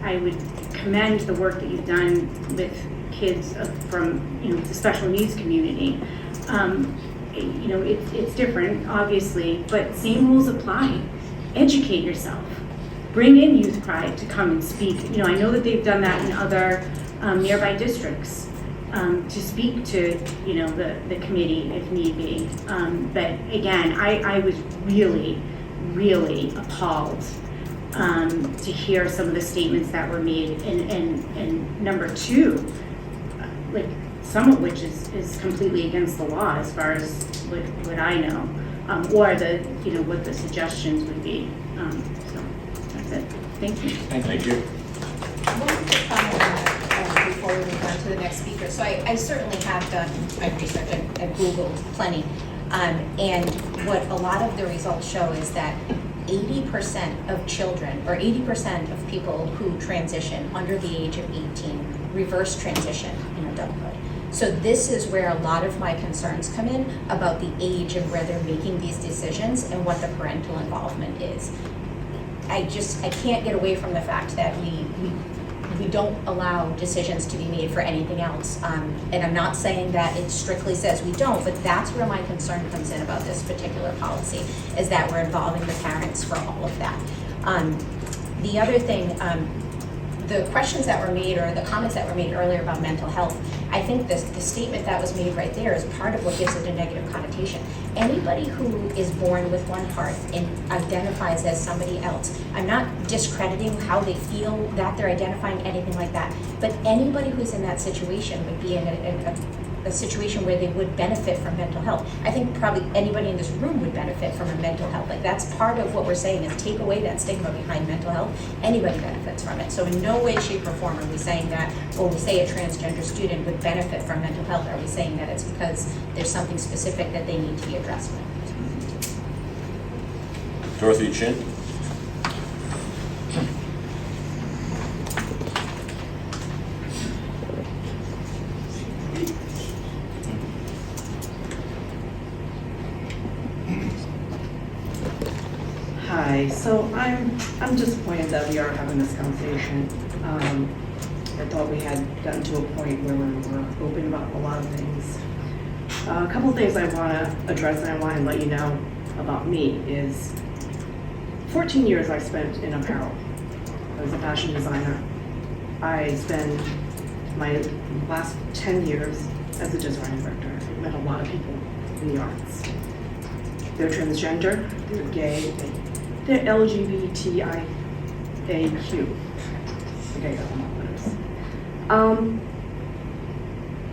L: I would commend the work that you've done with kids from the special needs community. It's different, obviously, but same rules apply. Educate yourself. Bring in Youth Pride to come and speak. I know that they've done that in other nearby districts to speak to the committee if need be. But again, I was really, really appalled to hear some of the statements that were made, and number two, like some of which is completely against the law as far as what I know, or what the suggestions would be. So that's it. Thank you.
A: Thank you.
D: One quick comment on that before we move on to the next speaker. So I certainly have done my research and Googled plenty. And what a lot of the results show is that 80% of children, or 80% of people who transition under the age of 18 reverse transition in adulthood. So this is where a lot of my concerns come in about the age and where they're making these decisions and what the parental involvement is. I can't get away from the fact that we don't allow decisions to be made for anything else. And I'm not saying that it strictly says we don't, but that's where my concern comes in about this particular policy, is that we're involving the parents for all of that. The other thing, the questions that were made or the comments that were made earlier about mental health, I think the statement that was made right there is part of what gives it a negative connotation. Anybody who is born with one heart and identifies as somebody else, I'm not discrediting how they feel that they're identifying, anything like that, but anybody who's in that situation would be in a situation where they would benefit from mental health. I think probably anybody in this room would benefit from a mental health. Like, that's part of what we're saying, is take away that stigma behind mental health. Anybody benefits from it. So in no way, shape, or form are we saying that, or we say a transgender student would benefit from mental health, are we saying that it's because there's something specific that they need to be addressed with.
A: Dorothy Chin.
M: Hi, so I'm disappointed that we are having this conversation. I thought we had gotten to a point where we were open about a lot of things. A couple of things I want to address and I want to let you know about me is 14 years I spent in apparel. I was a fashion designer. I spent my last 10 years as a design director. I met a lot of people in the arts. They're transgender, they're gay, they're LGBTIAQ. I think I got them all letters.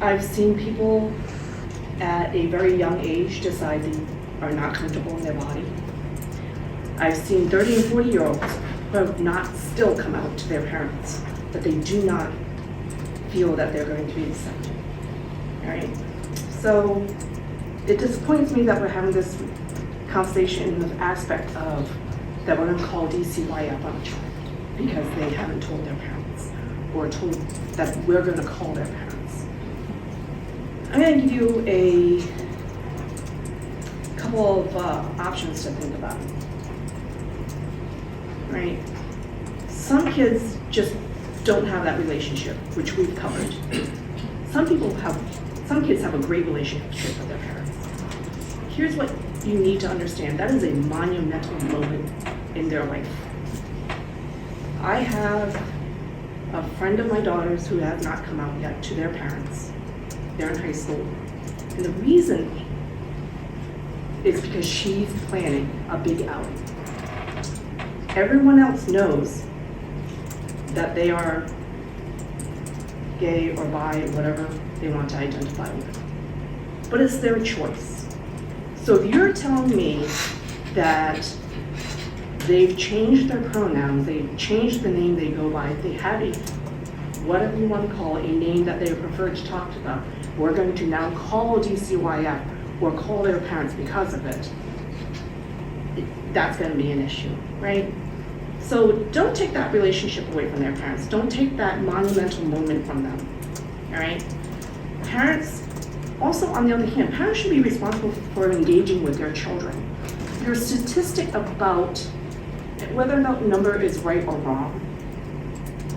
M: I've seen people at a very young age decide they are not comfortable in their body. I've seen 30 and 40-year-olds who have not still come out to their parents that they do not feel that they're going to be accepted. All right? So it disappoints me that we're having this conversation in the aspect of that we're going to call DCYF on a child because they haven't told their parents, or told that we're going to call their parents. I'm going to give you a couple of options to think about. Right? Some kids just don't have that relationship, which we've covered. Some kids have a great relationship with their parents. Here's what you need to understand. That is a monumental moment in their life. I have a friend of my daughter's who has not come out yet to their parents. They're in high school. And the reason is because she's planning a big outing. Everyone else knows that they are gay or bi, whatever they want to identify with. But it's their choice. So if you're telling me that they've changed their pronouns, they've changed the name they go by, they have a, whatever you want to call it, a name that they prefer to talk about, we're going to now call DCYF or call their parents because of it, that's going to be an issue, right? So don't take that relationship away from their parents. Don't take that monumental moment from them, all right? Parents, also on the other hand, parents should be responsible for engaging with their children. There's a statistic about whether that number is right or wrong.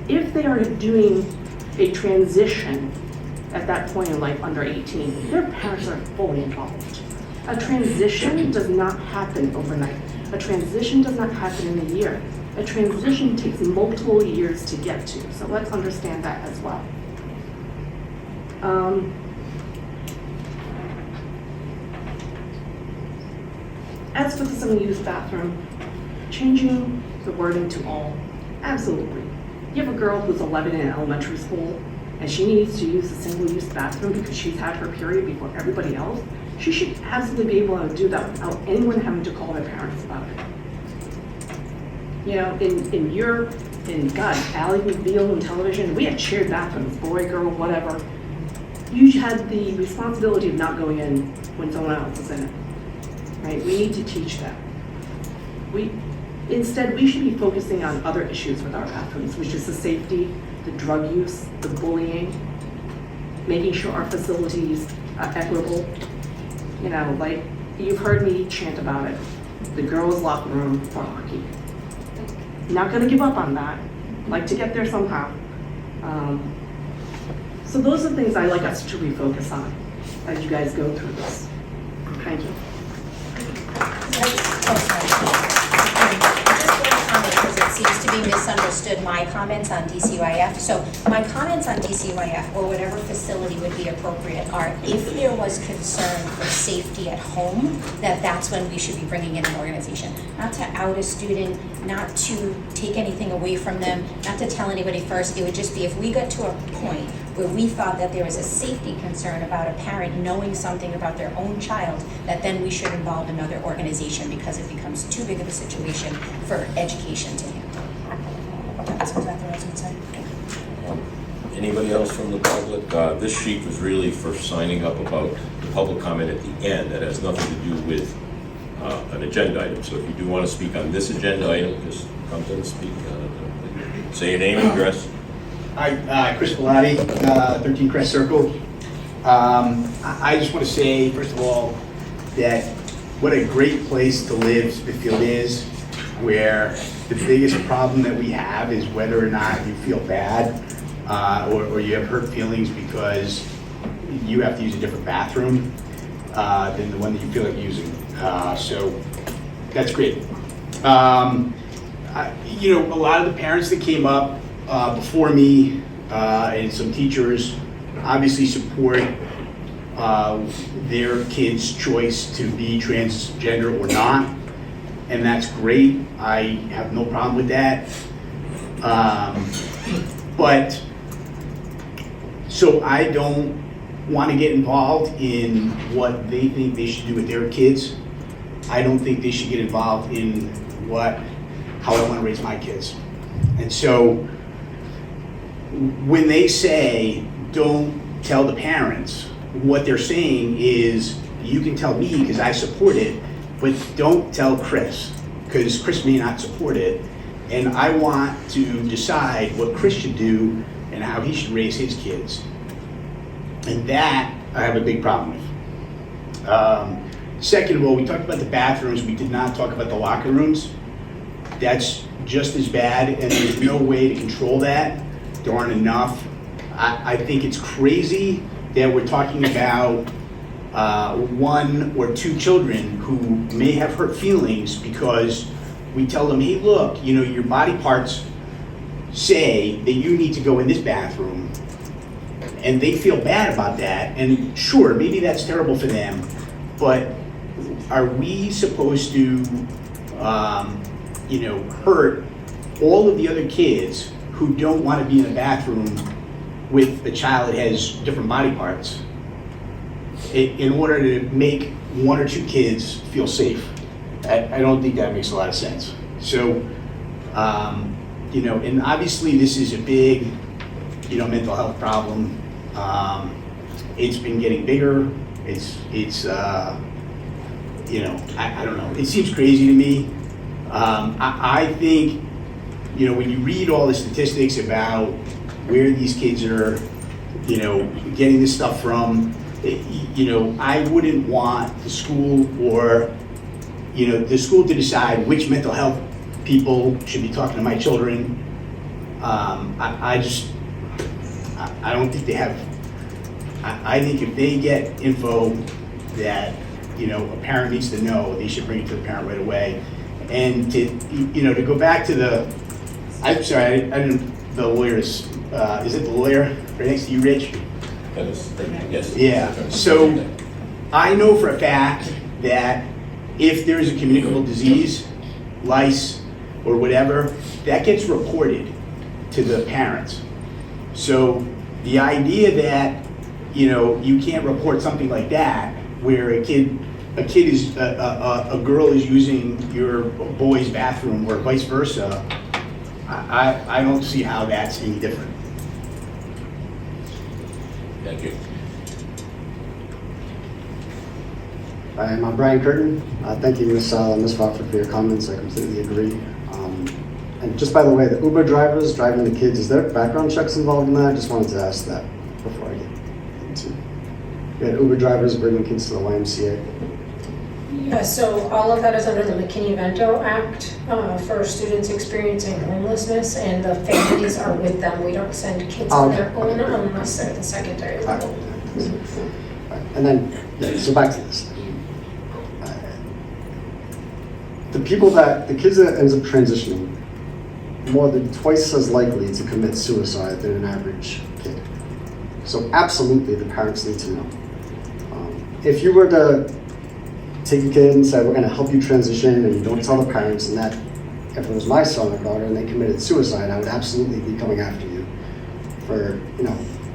M: If they are doing a transition at that point in life under 18, their parents are fully involved. A transition does not happen overnight. A transition does not happen in a year. A transition takes multiple years to get to, so let's understand that as well. As for the single-use bathroom, changing the wording to all, absolutely. You have a girl who's 11 in elementary school, and she needs to use the single-use bathroom because she's had her period before everybody else. She should absolutely be able to do that without anyone having to call their parents about it. You know, in Ally McBeal in television, we had shared bathrooms, boy, girl, whatever. You had the responsibility of not going in when someone else is in it, right? We need to teach that. Instead, we should be focusing on other issues with our bathrooms, which is the safety, the drug use, the bullying, making sure our facilities are equitable. You know, like, you've heard me chant about it, the girls' locker room for hockey. Not gonna give up on that, like to get there somehow. So those are things I like us to refocus on as you guys go through this. Thank you.
D: Because it seems to be misunderstood, my comments on DCYF. So my comments on DCYF, or whatever facility would be appropriate, are if there was concern for safety at home, that's when we should be bringing in an organization. Not to out a student, not to take anything away from them, not to tell anybody first. It would just be if we got to a point where we thought that there was a safety concern about a parent knowing something about their own child, that then we should involve another organization because it becomes too big of a situation for education to handle. That's exactly what I was going to say.
A: Anybody else from the public? This sheet was really for signing up about the public comment at the end that has nothing to do with an agenda item. So if you do want to speak on this agenda item, just come to and speak. Say your name and address.
N: Hi, Chris Bellotti, 13 Crest Circle. I just want to say, first of all, that what a great place to live Smithfield is, where the biggest problem that we have is whether or not you feel bad or you have hurt feelings because you have to use a different bathroom than the one that you feel like using. So that's great. You know, a lot of the parents that came up before me and some teachers obviously support their kids' choice to be transgender or not, and that's great. I have no problem with that. But so I don't want to get involved in what they think they should do with their kids. I don't think they should get involved in how I want to raise my kids. And so when they say don't tell the parents, what they're saying is you can tell me because I support it, but don't tell Chris because Chris may not support it. And I want to decide what Chris should do and how he should raise his kids. And that I have a big problem with. Second of all, we talked about the bathrooms. We did not talk about the locker rooms. That's just as bad, and there's no way to control that. There aren't enough. I think it's crazy that we're talking about one or two children who may have hurt feelings because we tell them, hey, look, you know, your body parts say that you need to go in this bathroom, and they feel bad about that. And sure, maybe that's terrible for them, but are we supposed to, hurt all of the other kids who don't want to be in a bathroom with a child that has different body parts in order to make one or two kids feel safe? I don't think that makes a lot of sense. So, and obviously this is a big, mental health problem. It's been getting bigger. I don't know. It seems crazy to me. I think, when you read all the statistics about where these kids are, getting this stuff from, I wouldn't want the school or, the school to decide which mental health people should be talking to my children. I don't think they have. I think if they get info that, a parent needs to know, they should bring it to the parent right away. And to go back to I'm sorry, I didn't, the lawyers, is it the lawyer right next to you, Rich?
A: Yes.
N: Yeah, so I know for a fact that if there is a communicable disease, lice, or whatever, that gets reported to the parents. So the idea that, you can't report something like that, where a girl is using your boy's bathroom or vice versa, I don't see how that's any different.
A: Thank you.
O: I'm Brian Curtin. Thank you, Ms. Pfeiffer, for your comments. I completely agree. And just by the way, the Uber drivers driving the kids, is there background checks involved in that? I just wanted to ask that before I get into. We had Uber drivers bringing kids to the YMCA.
G: Yeah, so all of that is under the McKinney-Vento Act for students experiencing homelessness, and the families are with them. We don't send kids on their own unless they're at the secondary level.
O: And then, so back to this. The kids that ends up transitioning, more than twice as likely to commit suicide than an average kid. So absolutely, the parents need to know. If you were to take a kid and say, we're gonna help you transition, and you don't tell the parents, and that, if it was my son or daughter and they committed suicide, I would absolutely be coming after you for,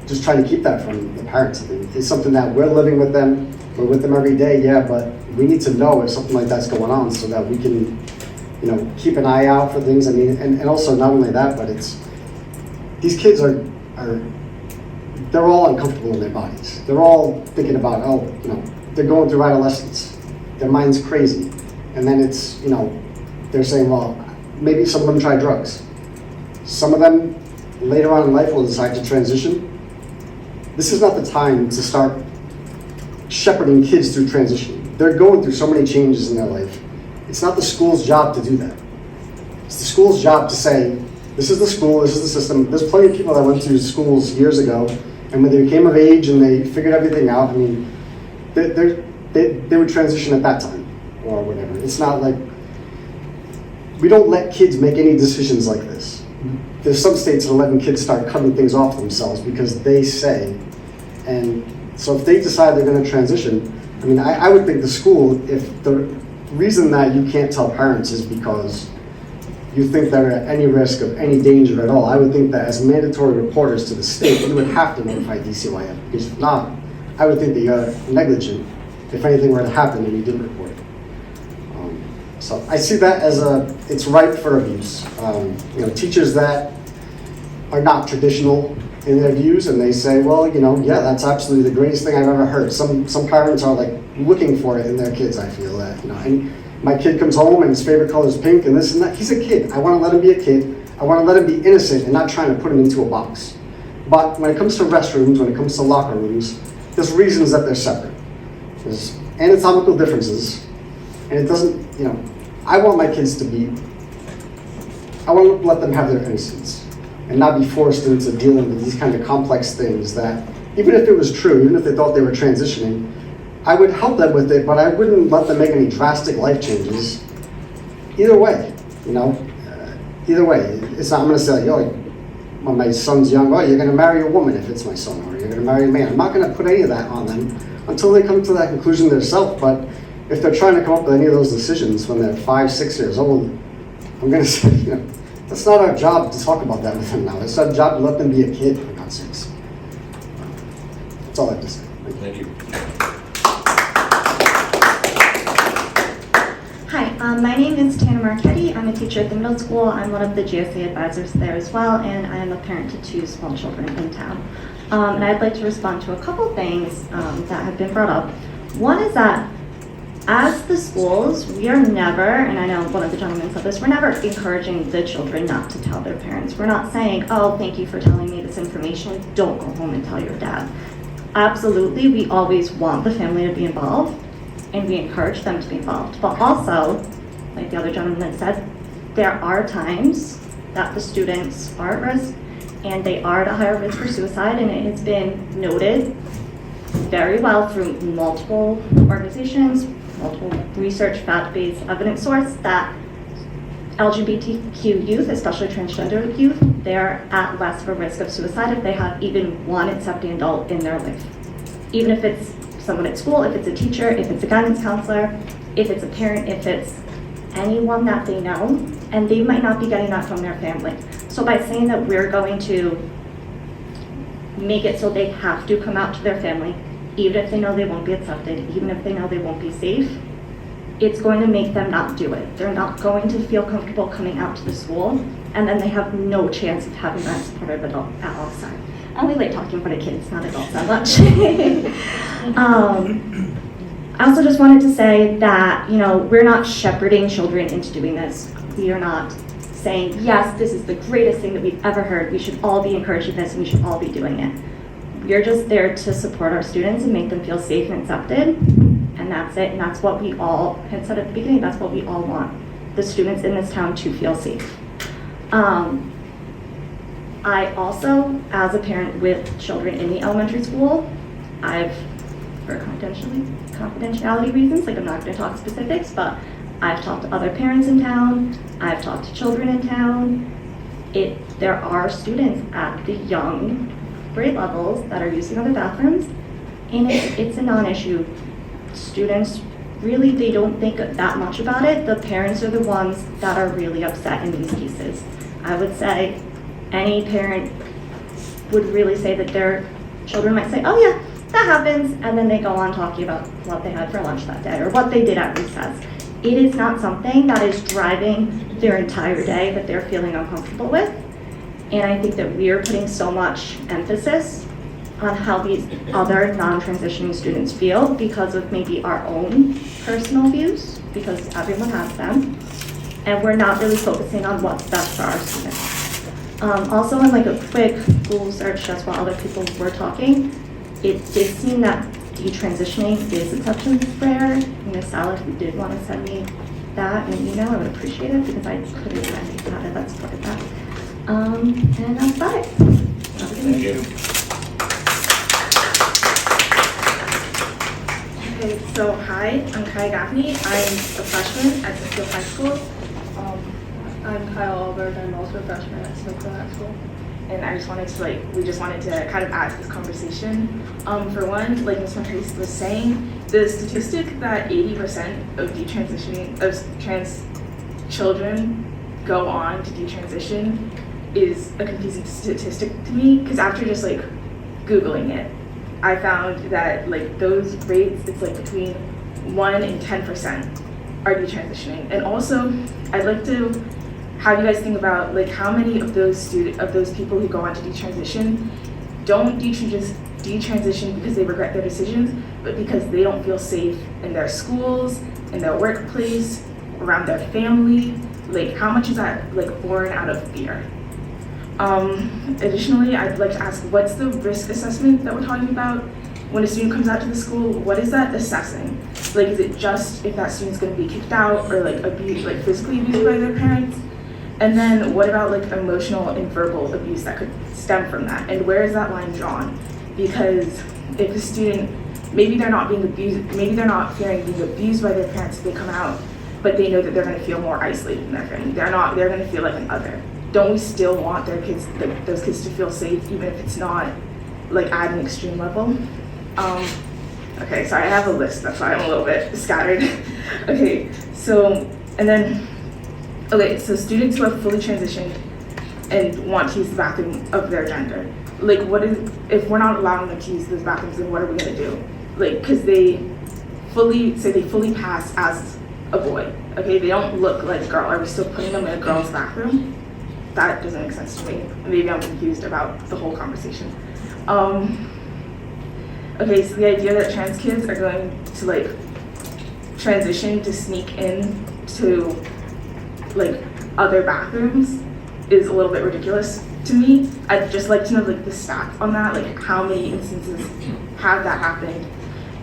O: just trying to keep that from the parents. It's something that we're living with them, we're with them every day, yeah, but we need to know if something like that's going on so that we can, keep an eye out for things. I mean, and also not only that, but these kids they're all uncomfortable in their bodies. They're all thinking about, they're going through adolescence. Their mind's crazy. And then it's, they're saying, well, maybe some of them try drugs. Some of them later on in life will decide to transition. This is not the time to start shepherding kids through transition. They're going through so many changes in their life. It's not the school's job to do that. It's the school's job to say, this is the school, this is the system. There's plenty of people that went to schools years ago, and when they came of age and they figured everything out, I mean, they would transition at that time or whatever. It's not like, we don't let kids make any decisions like this. There's some states that are letting kids start cutting things off themselves because they say, and so if they decide they're going to transition, I mean, I would think the school, if the reason that you can't tell parents is because you think they're at any risk of any danger at all, I would think that as mandatory reporters to the state, you would have to notify DCYF, because if not, I would think that you're negligent if anything were to happen and you didn't report it. So I see that as it's ripe for abuse. Teachers that are not traditional in their views, and they say, well, yeah, that's absolutely the greatest thing I've ever heard. Some parents are like looking for it in their kids, I feel that, and my kid comes home and his favorite color is pink and this and that. He's a kid. I want to let him be a kid. I want to let him be innocent and not trying to put him into a box. But when it comes to restrooms, when it comes to locker rooms, there's reasons that they're separate. There's anatomical differences, and it doesn't, I want my kids to I want to let them have their innocence and not be forced into dealing with these kind of complex things that, even if it was true, even if they thought they were transitioning, I would help them with it, but I wouldn't let them make any drastic life changes. Either way, either way. It's not, I'm going to say, when my son's young, you're going to marry a woman if it's my son, or you're going to marry a man. I'm not going to put any of that on them until they come to that conclusion themselves. But if they're trying to come up with any of those decisions when they're 5, 6 years old, I'm gonna say, that's not our job to talk about that with them now. It's our job to let them be a kid, for God's sakes. That's all I have to say.
A: Thank you.
P: Hi, my name is Tana Marchetti. I'm a teacher at the middle school. I'm one of the GSA advisors there as well, and I am a parent to 2 small children in town. And I'd like to respond to a couple things that have been brought up. One is that as the schools, we are never, and I know one of the gentlemen said this, we're never encouraging the children not to tell their parents. We're not saying, oh, thank you for telling me this information. Don't go home and tell your dad. Absolutely, we always want the family to be involved, and we encourage them to be involved. But also, like the other gentleman said, there are times that the students are at risk, and they are at a higher risk for suicide, and it has been noted very well through multiple organizations, multiple research, fact-based evidence source that LGBTQ youth, especially transgender youth, they're at less of a risk of suicide if they have even one accepting adult in their life. Even if it's someone at school, if it's a teacher, if it's a guidance counselor, if it's a parent, if it's anyone that they know, and they might not be getting that from their family. So by saying that we're going to make it so they have to come out to their family, even if they know they won't be accepted, even if they know they won't be safe, it's going to make them not do it. They're not going to feel comfortable coming out to the school, and then they have no chance of having that supportive adult at all times. I only like talking about kids, not adults that much. I also just wanted to say that, we're not shepherding children into doing this. We are not saying, yes, this is the greatest thing that we've ever heard. We should all be encouraging this and we should all be doing it. We're just there to support our students and make them feel safe and accepted. And that's it. And that's what we all had said at the beginning. That's what we all want. The students in this town to feel safe. I also, as a parent with children in the elementary school, for confidentiality reasons, I'm not going to talk specifics, but I've talked to other parents in town, I've talked to children in town. There are students at the young grade levels that are using other bathrooms, and it's a non-issue. Students really, they don't think that much about it. The parents are the ones that are really upset in these cases. I would say any parent would really say that their children might say, oh yeah, that happens, and then they go on talking about what they had for lunch that day or what they did at recess. It is not something that is driving their entire day that they're feeling uncomfortable with. And I think that we are putting so much emphasis on how these other non-transitioning students feel because of maybe our own personal views, because everyone has them, and we're not really focusing on what's best for our students. Also, in a quick Google search, just while other people were talking, it did seem that detransitioning is exception rare. Ms. Sala, if you did want to send me that in an email, I would appreciate it because I couldn't find any data that supported that. And that's about it.
A: Thank you.
Q: Okay, so hi, I'm Kai Gaffney. I'm a freshman at Smithfield High School. I'm Kyle Albert. I'm also a freshman at Smithfield High School. And I just wanted to we just wanted to kind of add to this conversation. For one, like Ms. Marquez was saying, the statistic that 80% of trans children go on to detransition is a confusing statistic to me, because after just Googling it, I found that those rates, it's between 1 and 10% are detransitioning. And also, I'd like to have you guys think about how many of those people who go on to detransition don't detransition because they regret their decisions, but because they don't feel safe in their schools, in their workplace, around their family. How much is that born out of fear? Additionally, I'd like to ask, what's the risk assessment that we're talking about when a student comes out to the school? What is that assessing? Is it just if that student's going to be kicked out or physically abused by their parents? And then what about emotional and verbal abuse that could stem from that? And where is that line drawn? Because if a student, maybe they're not being abused, maybe they're not fearing being abused by their parents if they come out, but they know that they're going to feel more isolated in their family. They're going to feel like an other. Don't we still want their kids, those kids to feel safe, even if it's not at an extreme level? I Okay, sorry, I have a list, that's why I'm a little bit scattered. Okay, so, and then, okay, so students who have fully transitioned and want to use the bathroom of their gender. Like, what is, if we're not allowing them to use those bathrooms, then what are we gonna do? Like, because they fully pass as a boy, okay? They don't look like a girl. Are we still putting them in a girl's bathroom? That doesn't make sense to me. Maybe I'm confused about the whole conversation. Okay, so the idea that trans kids are going to like transition to sneak in to like other bathrooms is a little bit ridiculous to me. I'd just like to know like the stats on that, like how many instances have that happened.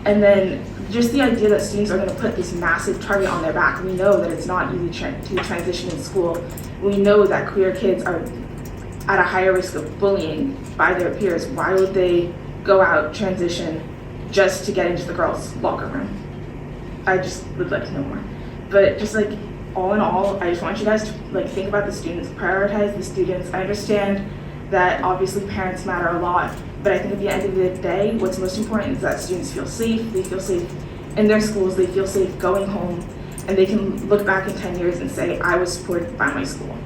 Q: And then just the idea that students are going to put this massive target on their back. We know that it's not easy to transition in school. We know that queer kids are at a higher risk of bullying by their peers. Why would they go out, transition, just to get into the girls' locker room? I just would like to know more. But just like all in all, I just want you guys to like think about the students, prioritize the students. I understand that obviously parents matter a lot, but I think at the end of the day, what's most important is that students feel safe. They feel safe in their schools. They feel safe going home, and they can look back in 10 years and say, I was supported by my school.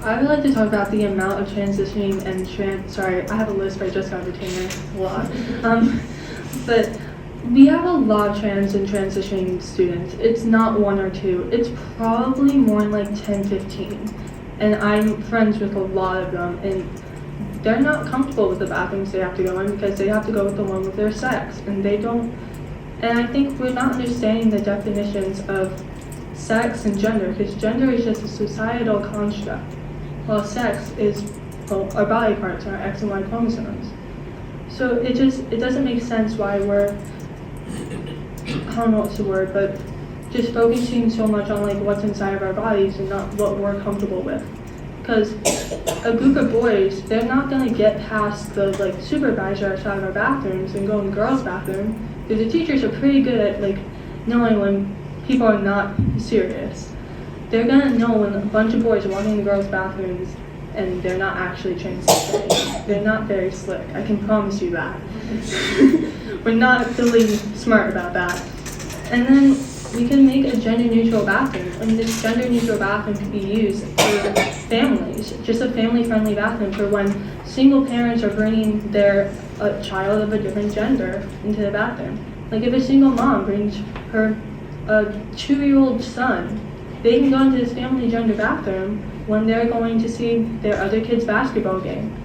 R: I would like to talk about the amount of transitioning and sorry, I have a list, but I just got retainer, a lot. But we have a lot of trans and transitioning students. It's not one or two. It's probably more like 10, 15. And I'm friends with a lot of them, and they're not comfortable with the bathrooms they have to go in because they have to go with the one with their sex, and they don't. And I think we're not understanding the definitions of sex and gender, because gender is just a societal construct, while sex is our body parts, our X and Y chromosomes. So it doesn't make sense why we're, I don't know what's the word, but just focusing so much on like what's inside of our bodies and not what we're comfortable with. Because a group of boys, they're not gonna get past the like supervisor outside of our bathrooms and go in the girls' bathroom, because the teachers are pretty good at like knowing when people are not serious. They're gonna know when a bunch of boys are walking in the girls' bathrooms and they're not actually transitioning. They're not very slick, I can promise you that. We're not really smart about that. And then we can make a gender-neutral bathroom. I mean, this gender-neutral bathroom can be used for families, just a family-friendly bathroom for when single parents are bringing their child of a different gender into the bathroom. Like if a single mom brings her a 2-year-old son, they can go into this family gender bathroom when they're going to see their other kid's basketball game.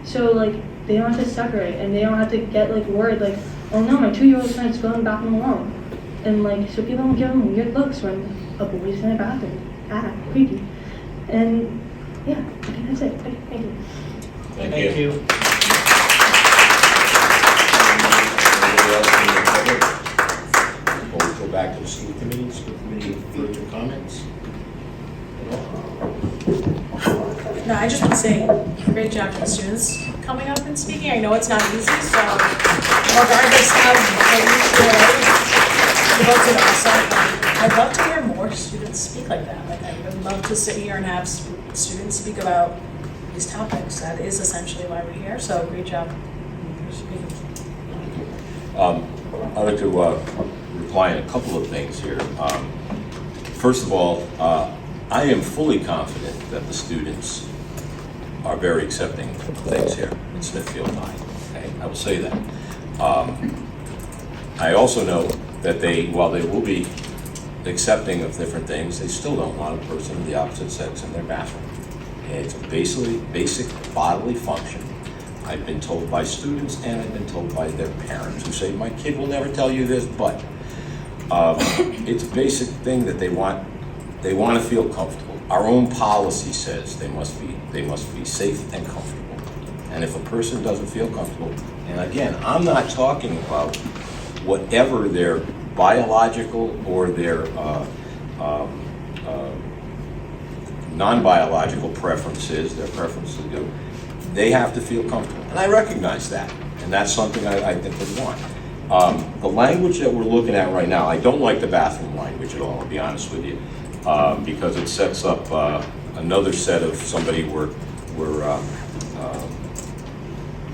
R: So like they don't have to separate, and they don't have to get like worried like, oh no, my 2-year-old son's going to the bathroom alone. And like, so people don't give them weird looks when a boy's in a bathroom. Creepy. And yeah, I think that's it. Okay, thank you.
A: Thank you. Before we go back to the school committee further comments?
E: No, I just want to say great job to the students coming up and speaking. I know it's not easy, so regardless of what you voted also, I'd love to hear more students speak like that. Like I would love to sit here and have students speak about these topics. That is essentially why we're here. So great job for speaking.
A: I'd like to reply on a couple of things here. First of all, I am fully confident that the students are very accepting of things here in Smithfield High. Okay, I will say that. I also know that while they will be accepting of different things, they still don't want a person of the opposite sex in their bathroom. Okay, it's a basic bodily function. I've been told by students and I've been told by their parents who say, my kid will never tell you this, but it's a basic thing that they want to feel comfortable. Our own policy says they must be safe and comfortable. And if a person doesn't feel comfortable, and again, I'm not talking about whatever their biological or their non-biological preferences, their preferences to do, they have to feel comfortable. And I recognize that. And that's something I think we want. The language that we're looking at right now, I don't like the bathroom language at all, I'll be honest with you, because it sets up another set of somebody we're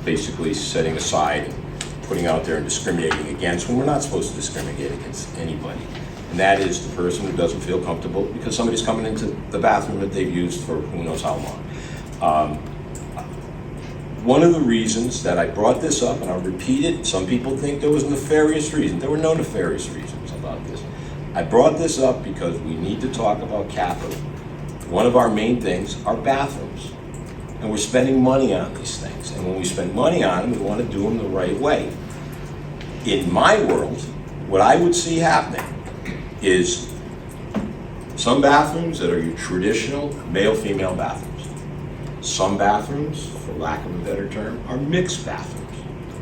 A: basically setting aside putting out there and discriminating against when we're not supposed to discriminate against anybody. And that is the person who doesn't feel comfortable because somebody's coming into the bathroom that they've used for who knows how long. One of the reasons that I brought this up, and I'll repeat it, some people think there was nefarious reasons. There were no nefarious reasons about this. I brought this up because we need to talk about capital. One of our main things are bathrooms. And we're spending money on these things. And when we spend money on them, we want to do them the right way. In my world, what I would see happening is some bathrooms that are your traditional male-female bathrooms. Some bathrooms, for lack of a better term, are mixed bathrooms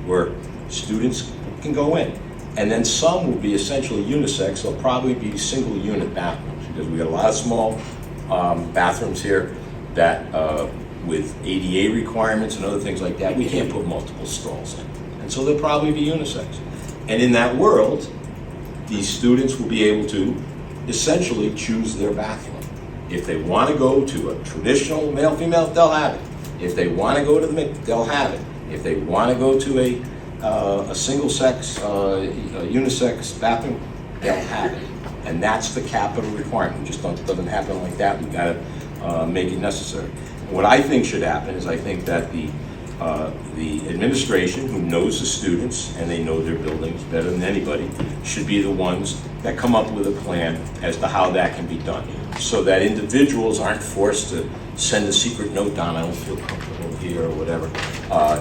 A: where students can go in. And then some will be essentially unisex. They'll probably be single unit bathrooms because we got a lot of small bathrooms here that with ADA requirements and other things like that, we can't put multiple stalls in. And so they'll probably be unisex. And in that world, these students will be able to essentially choose their bathroom. If they want to go to a traditional male-female, they'll have it. If they want to go to the mixed, they'll have it. If they want to go to a single-sex, unisex bathroom, they'll have it. And that's the capital requirement. It just doesn't happen like that. We've got to make it necessary. What I think should happen is I think that the administration, who knows the students and they know their buildings better than anybody, should be the ones that come up with a plan as to how that can be done, so that individuals aren't forced to send a secret note down, I don't feel comfortable here or whatever,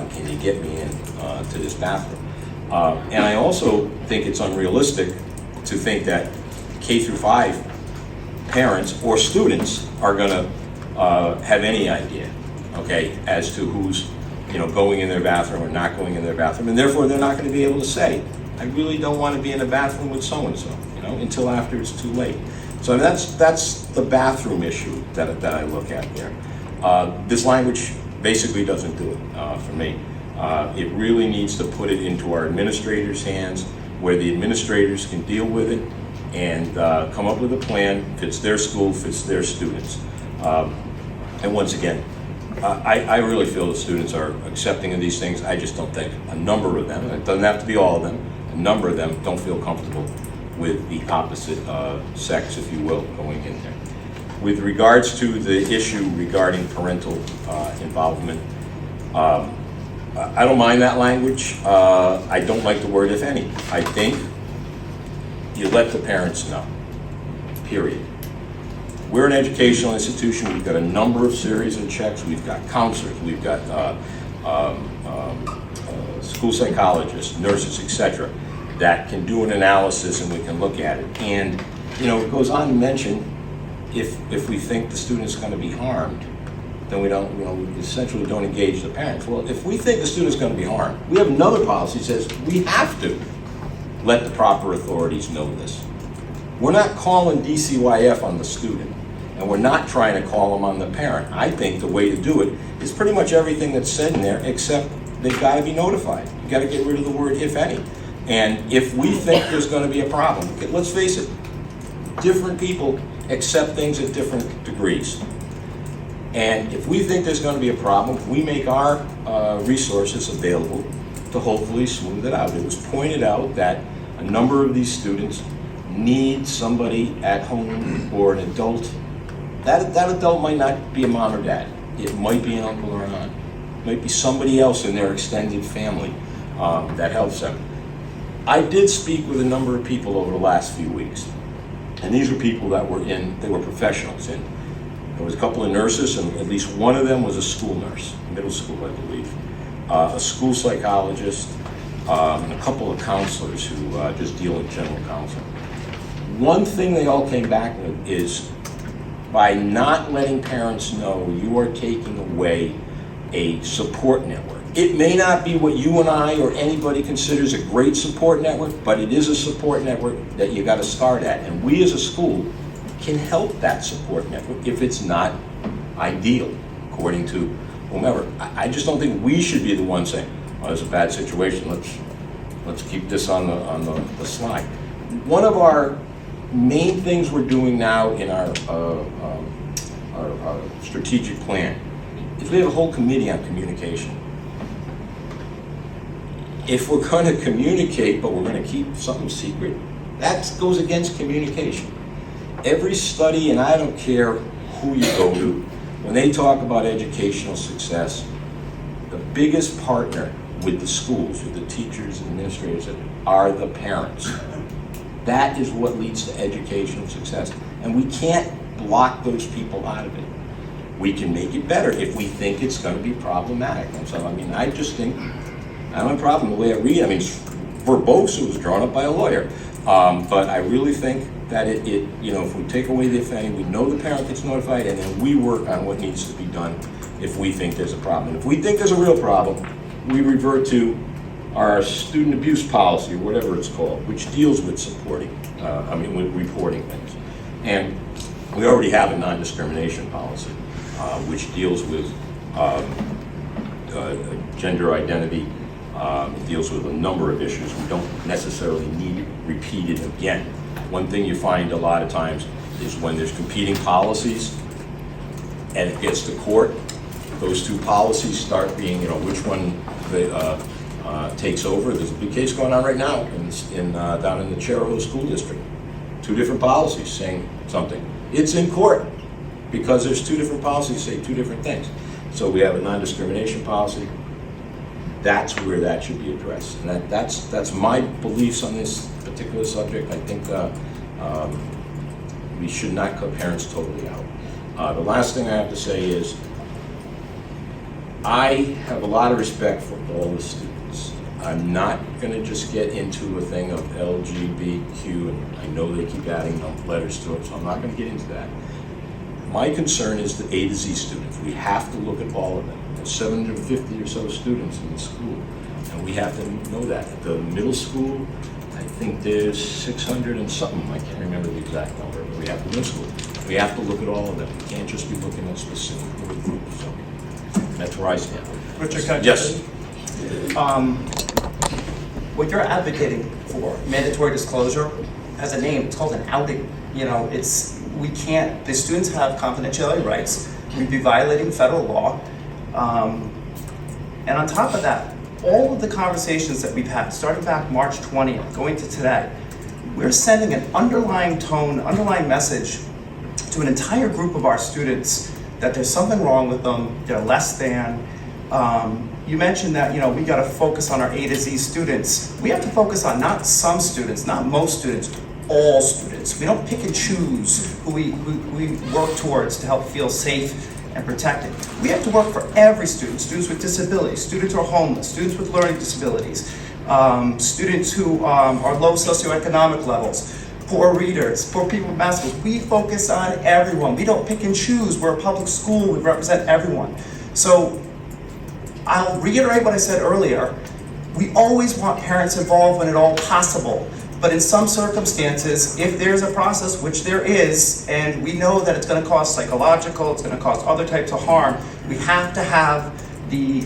A: can you get me in to this bathroom? And I also think it's unrealistic to think that K through 5 parents or students are gonna have any idea, okay, as to who's going in their bathroom or not going in their bathroom, and therefore they're not going to be able to say, I really don't want to be in a bathroom with so-and-so, until after it's too late. So that's the bathroom issue that I look at there. This language basically doesn't do it for me. It really needs to put it into our administrators' hands where the administrators can deal with it and come up with a plan, fits their school, fits their students. And once again, I really feel the students are accepting of these things. I just don't think a number of them, it doesn't have to be all of them, a number of them don't feel comfortable with the opposite sex, if you will, going in there. With regards to the issue regarding parental involvement, I don't mind that language. I don't like the word if any. I think you let the parents know, period. We're an educational institution. We've got a number of series of checks. We've got counselors. We've got school psychologists, nurses, etc., that can do an analysis and we can look at it. And it goes on to mention if we think the student's going to be harmed, then we don't. We essentially don't engage the parents. Well, if we think the student's going to be harmed, we have another policy that says we have to let the proper authorities know this. We're not calling DCYF on the student. And we're not trying to call them on the parent. I think the way to do it is pretty much everything that's said in there, except they've got to be notified. You've got to get rid of the word if any. And if we think there's going to be a problem, let's face it, different people accept things at different degrees. And if we think there's going to be a problem, we make our resources available to hopefully smooth it out. It was pointed out that a number of these students need somebody at home or an adult. That adult might not be a mom or dad. It might be an uncle or an aunt. It might be somebody else in their extended family that helps them. I did speak with a number of people over the last few weeks. And these were people that they were professionals. And there was a couple of nurses, and at least one of them was a school nurse, middle school, I believe, a school psychologist, and a couple of counselors who just deal in general counseling. One thing they all came back with is, by not letting parents know, you are taking away a support network. It may not be what you and I or anybody considers a great support network, but it is a support network that you got to start at. And we as a school can help that support network if it's not ideal, according to whomever. I just don't think we should be the ones saying, well, there's a bad situation, let's keep this on the slide. One of our main things we're doing now in our strategic plan is we have a whole committee on communication. if we're going to communicate, but we're going to keep something secret, that goes against communication. Every study, and I don't care who you go to, when they talk about educational success, the biggest partner with the schools, with the teachers and administrators, are the parents. That is what leads to educational success. And we can't block those people out of it. We can make it better if we think it's going to be problematic. And so, I mean, I just think, I don't have a problem the way I read. I mean, it's verbose, it was drawn up by a lawyer. But I really think that if we take away the offending, we know the parent gets notified, and then we work on what needs to be done if we think there's a problem. And if we think there's a real problem, we revert to our student abuse policy, or whatever it's called, which deals with with reporting things. And we already have a non-discrimination policy, which deals with gender identity. It deals with a number of issues. We don't necessarily need it repeated again. One thing you find a lot of times is when there's competing policies and it gets to court, those two policies start being, which one takes over. There's a big case going on right now down in the Cheraho School District. Two different policies saying something. It's in court because there's two different policies say two different things. So we have a non-discrimination policy. That's where that should be addressed. And that's my beliefs on this particular subject. I think we should not cut parents totally out. The last thing I have to say is I have a lot of respect for all the students. I'm not going to just get into a thing of LGBTQ, and I know they keep adding letters to it, so I'm not going to get into that. My concern is the A to Z students. We have to look at all of them. There's 750 or so students in the school, and we have to know that. At the middle school, I think there's 600 and something. I can't remember the exact number, but we have the middle school. We have to look at all of them. We can't just be looking at specific groups. So that's where I stand.
C: Richard, can I
A: yes.
C: What you're advocating for, mandatory disclosure, has a name. It's called an outing. We can't. The students have confidentiality rights. We'd be violating federal law. And on top of that, all of the conversations that we've had, starting back March 20th, going to today, we're sending an underlying tone, underlying message to an entire group of our students that there's something wrong with them, they're less than. You mentioned that, we got to focus on our A to Z students. We have to focus on not some students, not most students, all students. We don't pick and choose who we work towards to help feel safe and protected. We have to work for every student, students with disabilities, students who are homeless, students with learning disabilities, students who are low socioeconomic levels, poor readers, poor people with math skills. We focus on everyone. We don't pick and choose. We're a public school. We represent everyone. So I'll reiterate what I said earlier. We always want parents involved when at all possible. But in some circumstances, if there's a process, which there is, and we know that it's going to cause psychological, it's going to cause other types of harm, we have to have the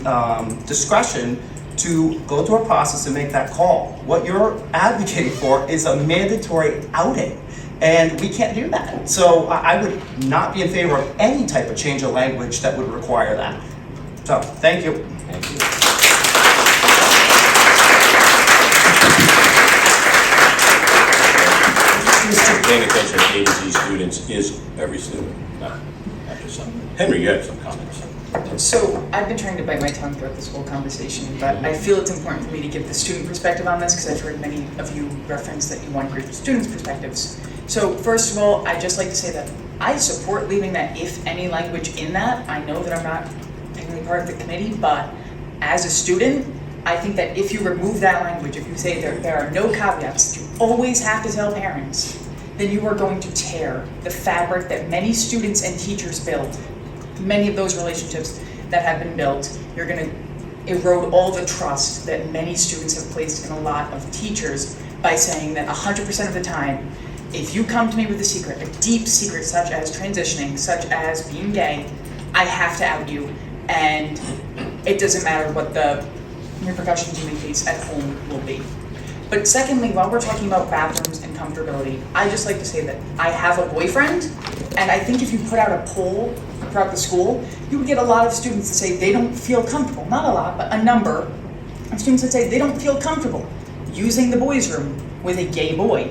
C: discretion to go through a process and make that call. What you're advocating for is a mandatory outing, and we can't do that. So I would not be in favor of any type of change of language that would require that. So, thank you.
A: Thank you. Paying attention to A to Z students is every student, not just some. Henry, you have some comments.
S: So I've been trying to bite my tongue throughout this whole conversation, but I feel it's important for me to give the student perspective on this because I've heard many of you reference that you want to give students' perspectives. So first of all, I'd just like to say that I support leaving that if any language in that. I know that I'm not technically part of the committee, but as a student, I think that if you remove that language, if you say there are no caveats, you always have to tell parents, then you are going to tear the fabric that many students and teachers build. Many of those relationships that have been built, you're going to erode all the trust that many students have placed in a lot of teachers by saying that 100% of the time, if you come to me with a secret, a deep secret such as transitioning, such as being gay, I have to out you, and it doesn't matter what the repercussions you may face at home will be. But secondly, while we're talking about bathrooms and comfortability, I just like to say that I have a boyfriend, and I think if you put out a poll throughout the school, you would get a lot of students to say they don't feel comfortable. Not a lot, but a number and students that say they don't feel comfortable using the boys' room with a gay boy.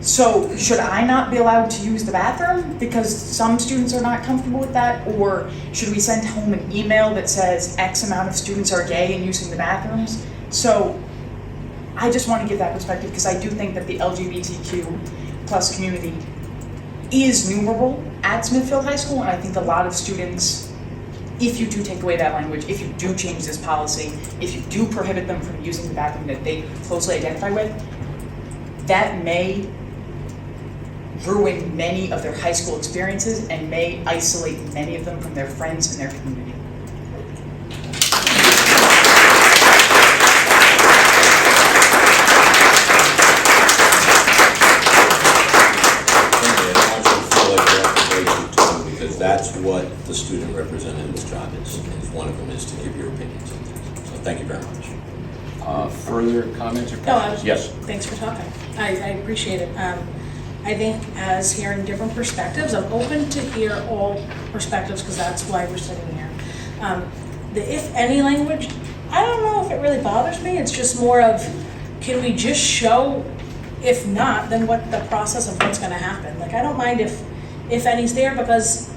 S: So should I not be allowed to use the bathroom because some students are not comfortable with that? Or should we send home an email that says X amount of students are gay and using the bathrooms? So I just want to give that perspective because I do think that the LGBTQ plus community is numerable at Smithfield High School, and I think a lot of students, if you do take away that language, if you do change this policy, if you do prohibit them from using the bathroom that they closely identify with, that may ruin many of their high school experiences and may isolate many of them from their friends and their community.
A: That's what the student representative's job is one of them is to give your opinions on things. So thank you very much. Further comments or questions? Yes.
E: Thanks for talking. I appreciate it. I think as hearing different perspectives, I'm open to hear all perspectives because that's why we're sitting here. The if any language, I don't know if it really bothers me. It's just more of, can we just show, if not, then what the process of what's going to happen. Like I don't mind if any's there because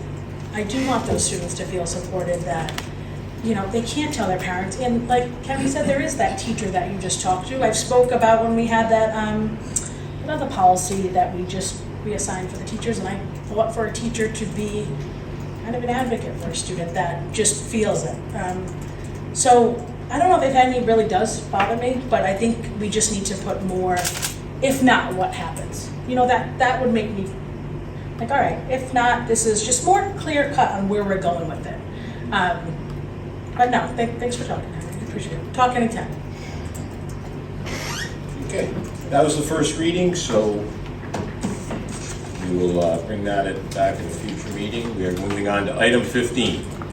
E: I do want those students to feel supported that, you know, they can't tell their parents. And like Kevin said, there is that teacher that you just talked to. I've spoke about when we had that another policy that we assigned for the teachers, and I fought for a teacher to be kind of an advocate for a student that just feels it. So I don't know if any really does bother me, but I think we just need to put more, if not, what happens. You know, that would make me like, all right, if not, this is just more clear cut on where we're going with it. But no, thanks for talking. I appreciate it. Talk anytime.
A: Okay, that was the first reading, so we will bring that back in a future meeting. We are moving on to item 15.